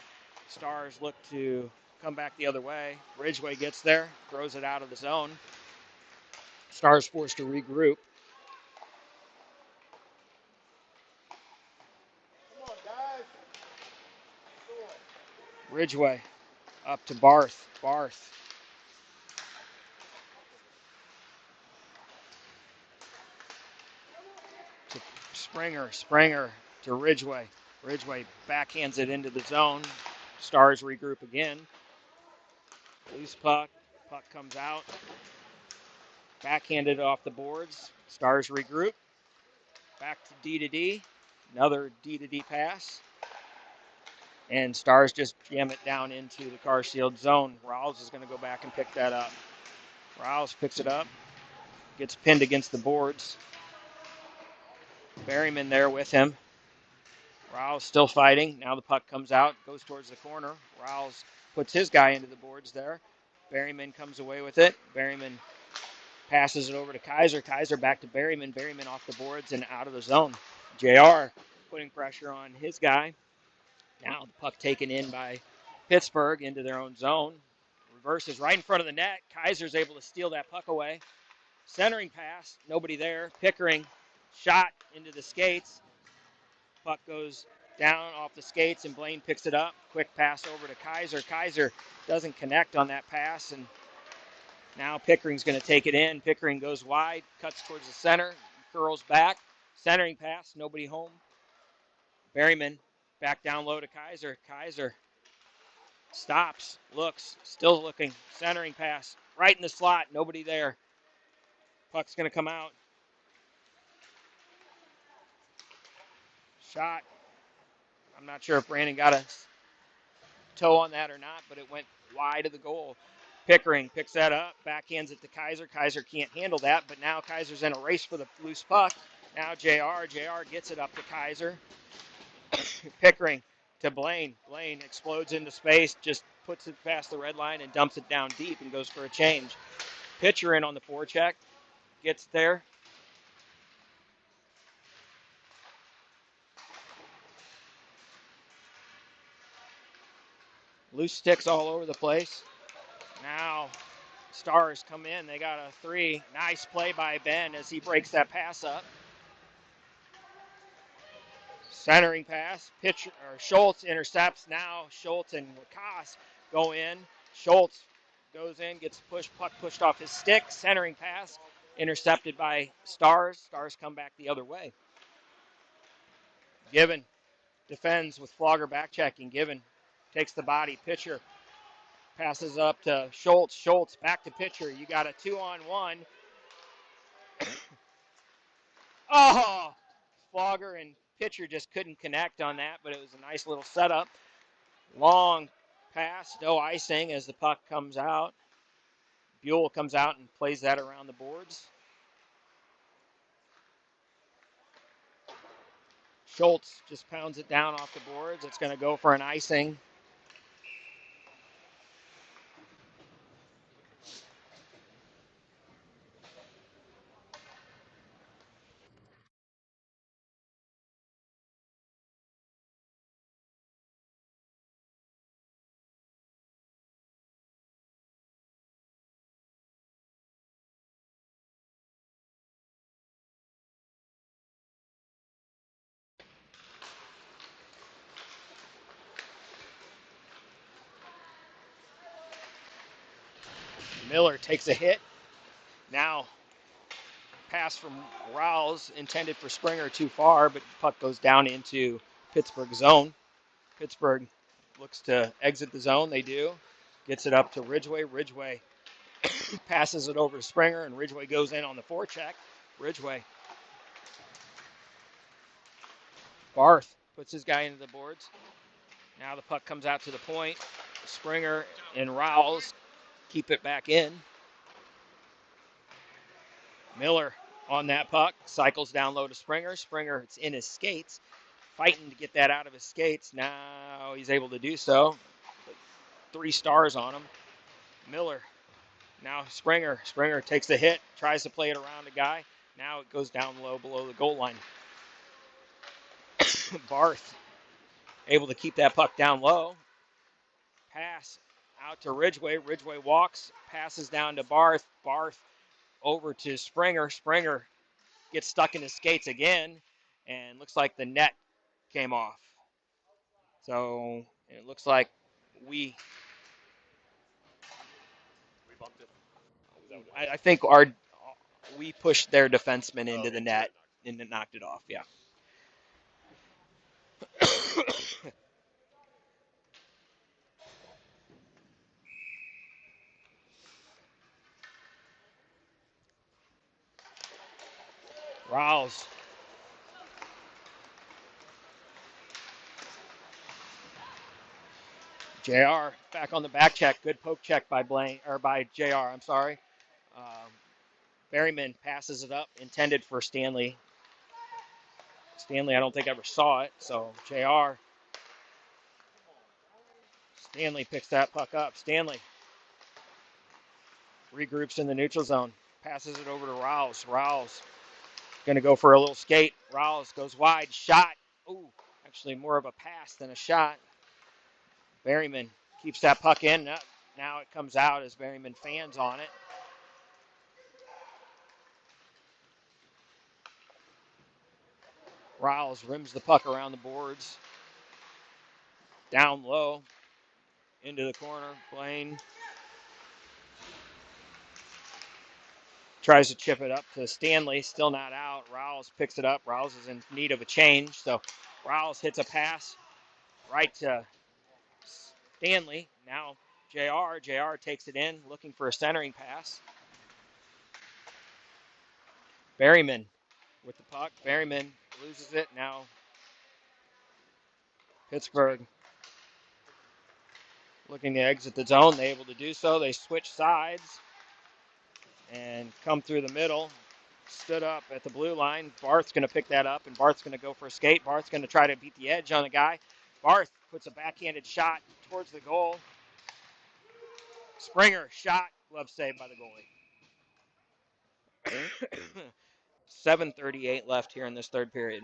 Stars look to come back the other way. Ridgway gets there, throws it out of the zone. Stars forced to regroup. Ridgway Up to Barth. Barth. To Springer. Springer to Ridgway. Ridgway backhands it into the zone. Stars regroup again. Loose puck. Puck comes out. Backhanded off the boards. Stars regroup. Back to D to D. Another D to D pass. And Stars just jam it down into the Carshield zone. Rawls is going to go back and pick that up. Rawls picks it up. Gets pinned against the boards. Berryman there with him. Rawls still fighting. Now the puck comes out, goes towards the corner. Rawls puts his guy into the boards there. Berryman comes away with it. Berryman passes it over to Kaiser. Kaiser back to Berryman. Berryman off the boards and out of the zone. JR putting pressure on his guy. Now the puck taken in by Pittsburgh into their own zone. Reverses right in front of the net. Kaiser's able to steal that puck away. Centering pass, nobody there. Pickering shot into the skates. Puck goes down off the skates, and Blaine picks it up. Quick pass over to Kaiser. Kaiser doesn't connect on that pass, and now Pickering's going to take it in. Pickering goes wide, cuts towards the center, curls back. Centering pass, nobody home. Berryman back down low to Kaiser. Kaiser stops, looks, still looking. Centering pass, right in the slot, nobody there. Puck's going to come out. Shot. I'm not sure if Brandon got a toe on that or not, but it went wide of the goal. Pickering picks that up, backhands it to Kaiser. Kaiser can't handle that, but now Kaiser's in a race for the loose puck. Now JR gets it up to Kaiser. Pickering to Blaine. Blaine explodes into space, just puts it past the red line and dumps it down deep and goes for a change. Pitcher in on the forecheck, gets there. Loose sticks all over the place. Now Stars come in. They got a 3. Nice play by Ben as he breaks that pass up. Centering pass. Pitcher or Schultz intercepts. Now Schultz and Lacasse go in. Schultz goes in, gets puck pushed off his stick. Centering pass intercepted by Stars. Stars come back the other way. Given defends with Flogger back checking. Given takes the body. Pitcher passes up to Schultz. Schultz back to pitcher. You got a 2-on-1. Oh, Flogger and pitcher just couldn't connect on that, but it was a nice little setup. Long pass, no icing as the puck comes out. Buell comes out and plays that around the boards. Schultz just pounds it down off the boards. It's going to go for an icing. Miller takes a hit. Now, pass from Rouse intended for Springer too far, but puck goes down into Pittsburgh zone. Pittsburgh looks to exit the zone. They do. Gets it up to Ridgway. Ridgway passes it over to Springer, and Ridgway goes in on the forecheck. Ridgway. Barth puts his guy into the boards. Now the puck comes out to the point. Springer and Rouse keep it back in. Miller on that puck. Cycles down low to Springer. Springer, it's in his skates. Fighting to get that out of his skates. Now he's able to do so. 3 stars on him. Miller. Now Springer. Springer takes the hit. Tries to play it around a guy. Now it goes down low below the goal line. Barth able to keep that puck down low. Pass out to Ridgway. Ridgway walks. Passes down to Barth. Barth over to Springer. Springer gets stuck in his skates again. And looks like the net came off. So it looks like we bumped it. Is that what it was? I think we pushed their defenseman into the net and it knocked it off. Yeah. Rouse. JR back on the back check. Good poke check by Blaine or by JR. I'm sorry. Um, Berryman passes it up, intended for Stanley. Stanley, I don't think ever saw it. So JR. Stanley picks that puck up. Stanley regroups in the neutral zone. Passes it over to Rouse. Rouse going to go for a little skate. Rouse goes wide. Shot. Ooh, actually more of a pass than a shot. Berryman keeps that puck in. Now it comes out as Berryman fans on it. Riles rims the puck around the boards. Down low. Into the corner. Blaine tries to chip it up to Stanley. Still not out. Riles picks it up. Riles is in need of a change. So Riles hits a pass right to Stanley. Now JR. JR takes it in, looking for a centering pass. Berryman with the puck. Berryman loses it. Now Pittsburgh looking to exit the zone. They're able to do so. They switch sides and come through the middle. Stood up at the blue line. Barth's going to pick that up, and Barth's going to go for a skate. Barth's going to try to beat the edge on the guy. Barth puts a backhanded shot towards the goal. Springer shot. Glove saved by the goalie. 7:38 left here in this third period.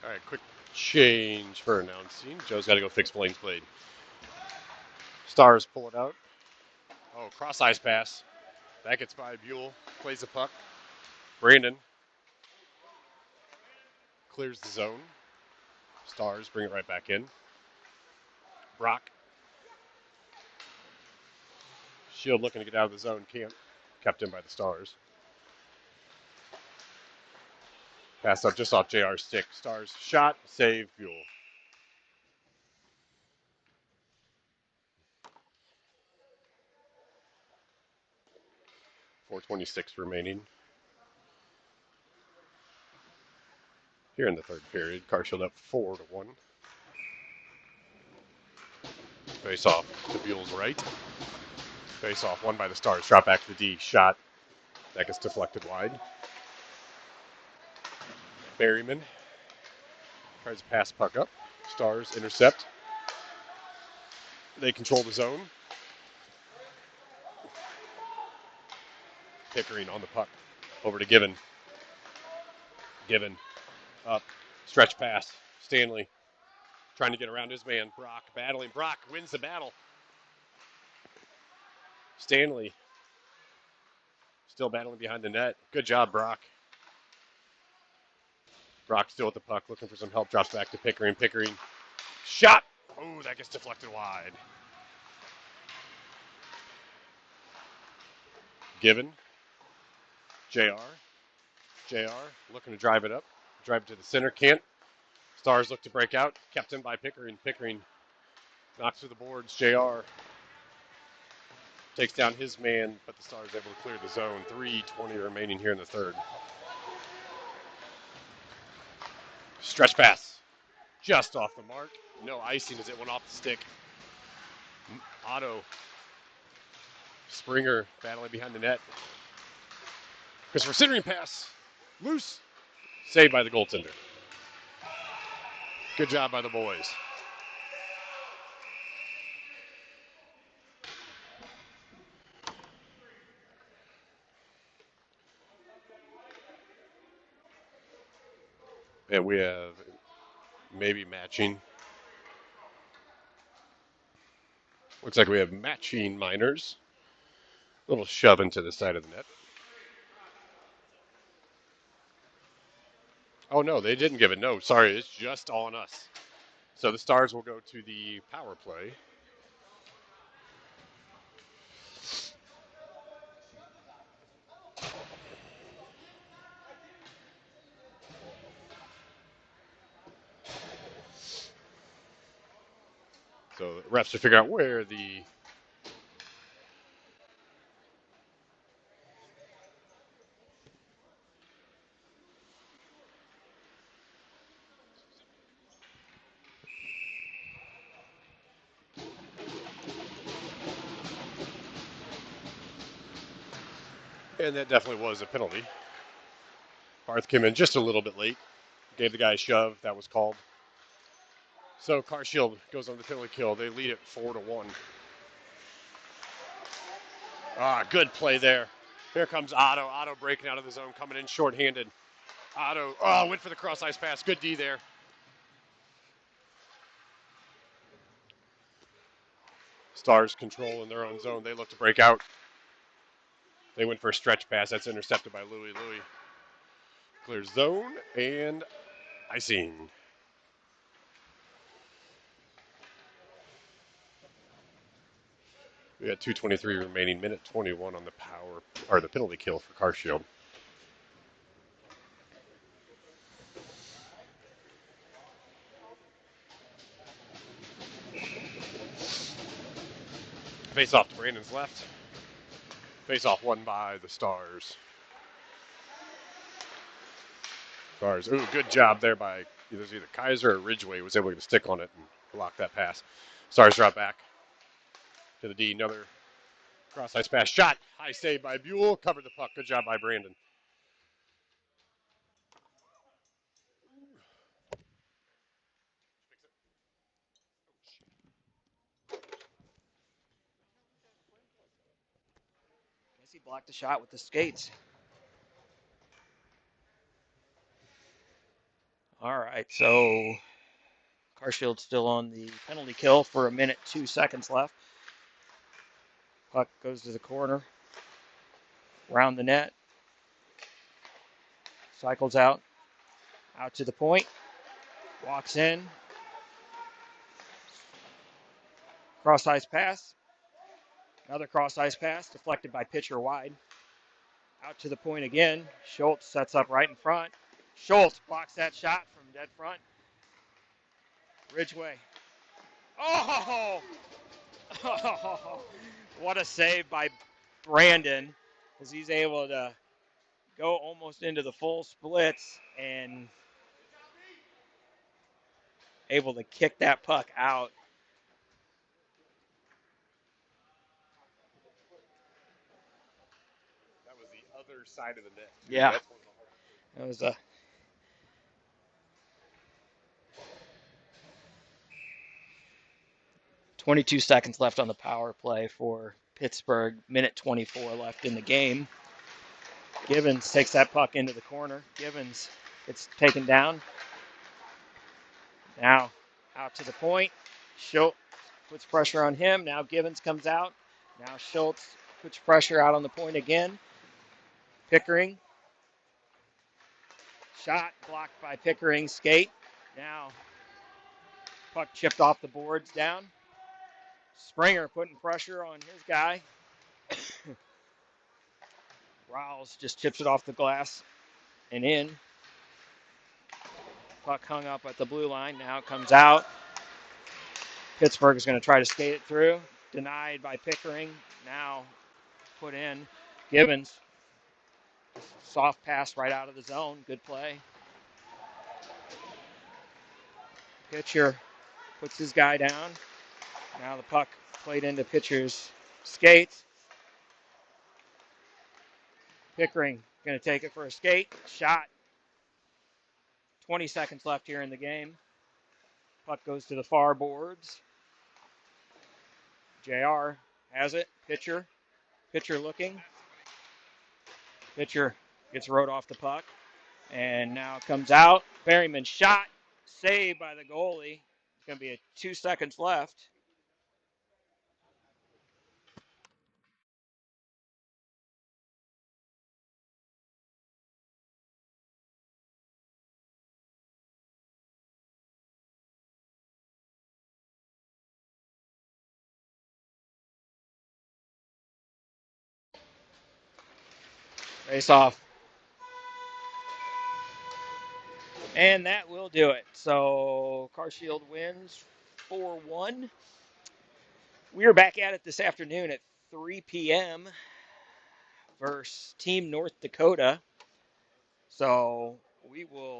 All right, quick change for announcing. Joe's got to go fix Blaine's blade. Stars pull it out. Oh, cross ice pass. That gets by Buell. Plays the puck. Brandon clears the zone. Stars bring it right back in. Brock. Shield looking to get out of the zone. Can't. Kept in by the Stars. Pass up just off JR's stick. Stars shot. Save. Buell. 4:26 remaining. Here in the third period. Carshield up 4-1. Face off to Buell's right. Face off won by the Stars. Drop back to the D. Shot. That gets deflected wide. Berryman tries to pass puck up. Stars intercept. They control the zone. Pickering on the puck. Over to Given. Given up. Stretch pass. Stanley trying to get around his man. Brock battling. Brock wins the battle. Stanley still battling behind the net. Good job, Brock. Brock still with the puck, looking for some help. Drops back to Pickering. Pickering. Shot. Oh, that gets deflected wide. Given. JR. JR looking to drive it up. Drive it to the center. Can't. Stars look to break out. Kept in by Pickering. Pickering knocks through the boards. JR takes down his man, but the Stars able to clear the zone. 3:20 remaining here in the third. Stretch pass. Just off the mark. No icing as it went off the stick. Otto. Springer battling behind the net. Christopher centering pass. Loose. Saved by the goaltender. Good job by the boys. And we have maybe matching. Looks like we have matching minors. A little shove into the side of the net. Oh, no, they didn't give it. No, sorry, it's just on us. So the Stars will go to the power play. So the refs to figure out where the and that definitely was a penalty. Barth came in just a little bit late. Gave the guy a shove. That was called. So Carshield goes on the penalty kill. They lead it 4-1. Good play there. Here comes Otto. Otto breaking out of the zone, coming in shorthanded. Otto went for the cross ice pass. Good D there. Stars control in their own zone. They look to break out. They went for a stretch pass. That's intercepted by Louis. Louis clears zone and icing. We got 2:23 remaining. Minute 21 on the power or the penalty kill for Carshield. Face off to Brandon's left. Face off won by the Stars. Stars. Ooh, good job there by either Kaiser or Ridgway was able to stick on it and block that pass. Stars drop back to the D. Another cross ice pass shot. High save by Buell. Covered the puck. Good job by Brandon. Guess he blocked the shot with the skates. All right, so Carshield still on the penalty kill for 1 minute, 2 seconds left. Puck goes to the corner, around the net, cycles out to the point, walks in, cross ice pass, another cross ice pass, deflected by pitcher wide. Out to the point again. Schultz sets up right in front. Schultz blocks that shot from dead front. Ridgway. Oh! What a save by Brandon, as he's able to go almost into the full splits and able to kick that puck out. That was the other side of the net, too. Yeah, That's one of the hardest. that was a 22 seconds left on the power play for Pittsburgh. 1:24 left in the game. Givens takes that puck into the corner. Givens gets taken down. Now out to the point. Schultz puts pressure on him. Now Givens comes out. Now Schultz puts pressure out on the point again. Pickering. Shot blocked by Pickering. Skate. Now puck chipped off the boards down. Springer putting pressure on his guy. Riles just chips it off the glass and in. Puck hung up at the blue line. Now it comes out. Pittsburgh is going to try to skate it through. Denied by Pickering. Now put in. Givens. Soft pass right out of the zone. Good play. Pitcher puts his guy down. Now the puck played into pitcher's skates. Pickering going to take it for a skate. Shot. 20 seconds left here in the game. Puck goes to the far boards. JR has it. Pitcher looking. Pitcher gets rode off the puck. And now it comes out. Berryman shot. Saved by the goalie. It's going to be 2 seconds left. Face off. And that will do it. So Carshield wins 4-1. We are back at it this afternoon at 3 p.m. versus Team North Dakota. So we will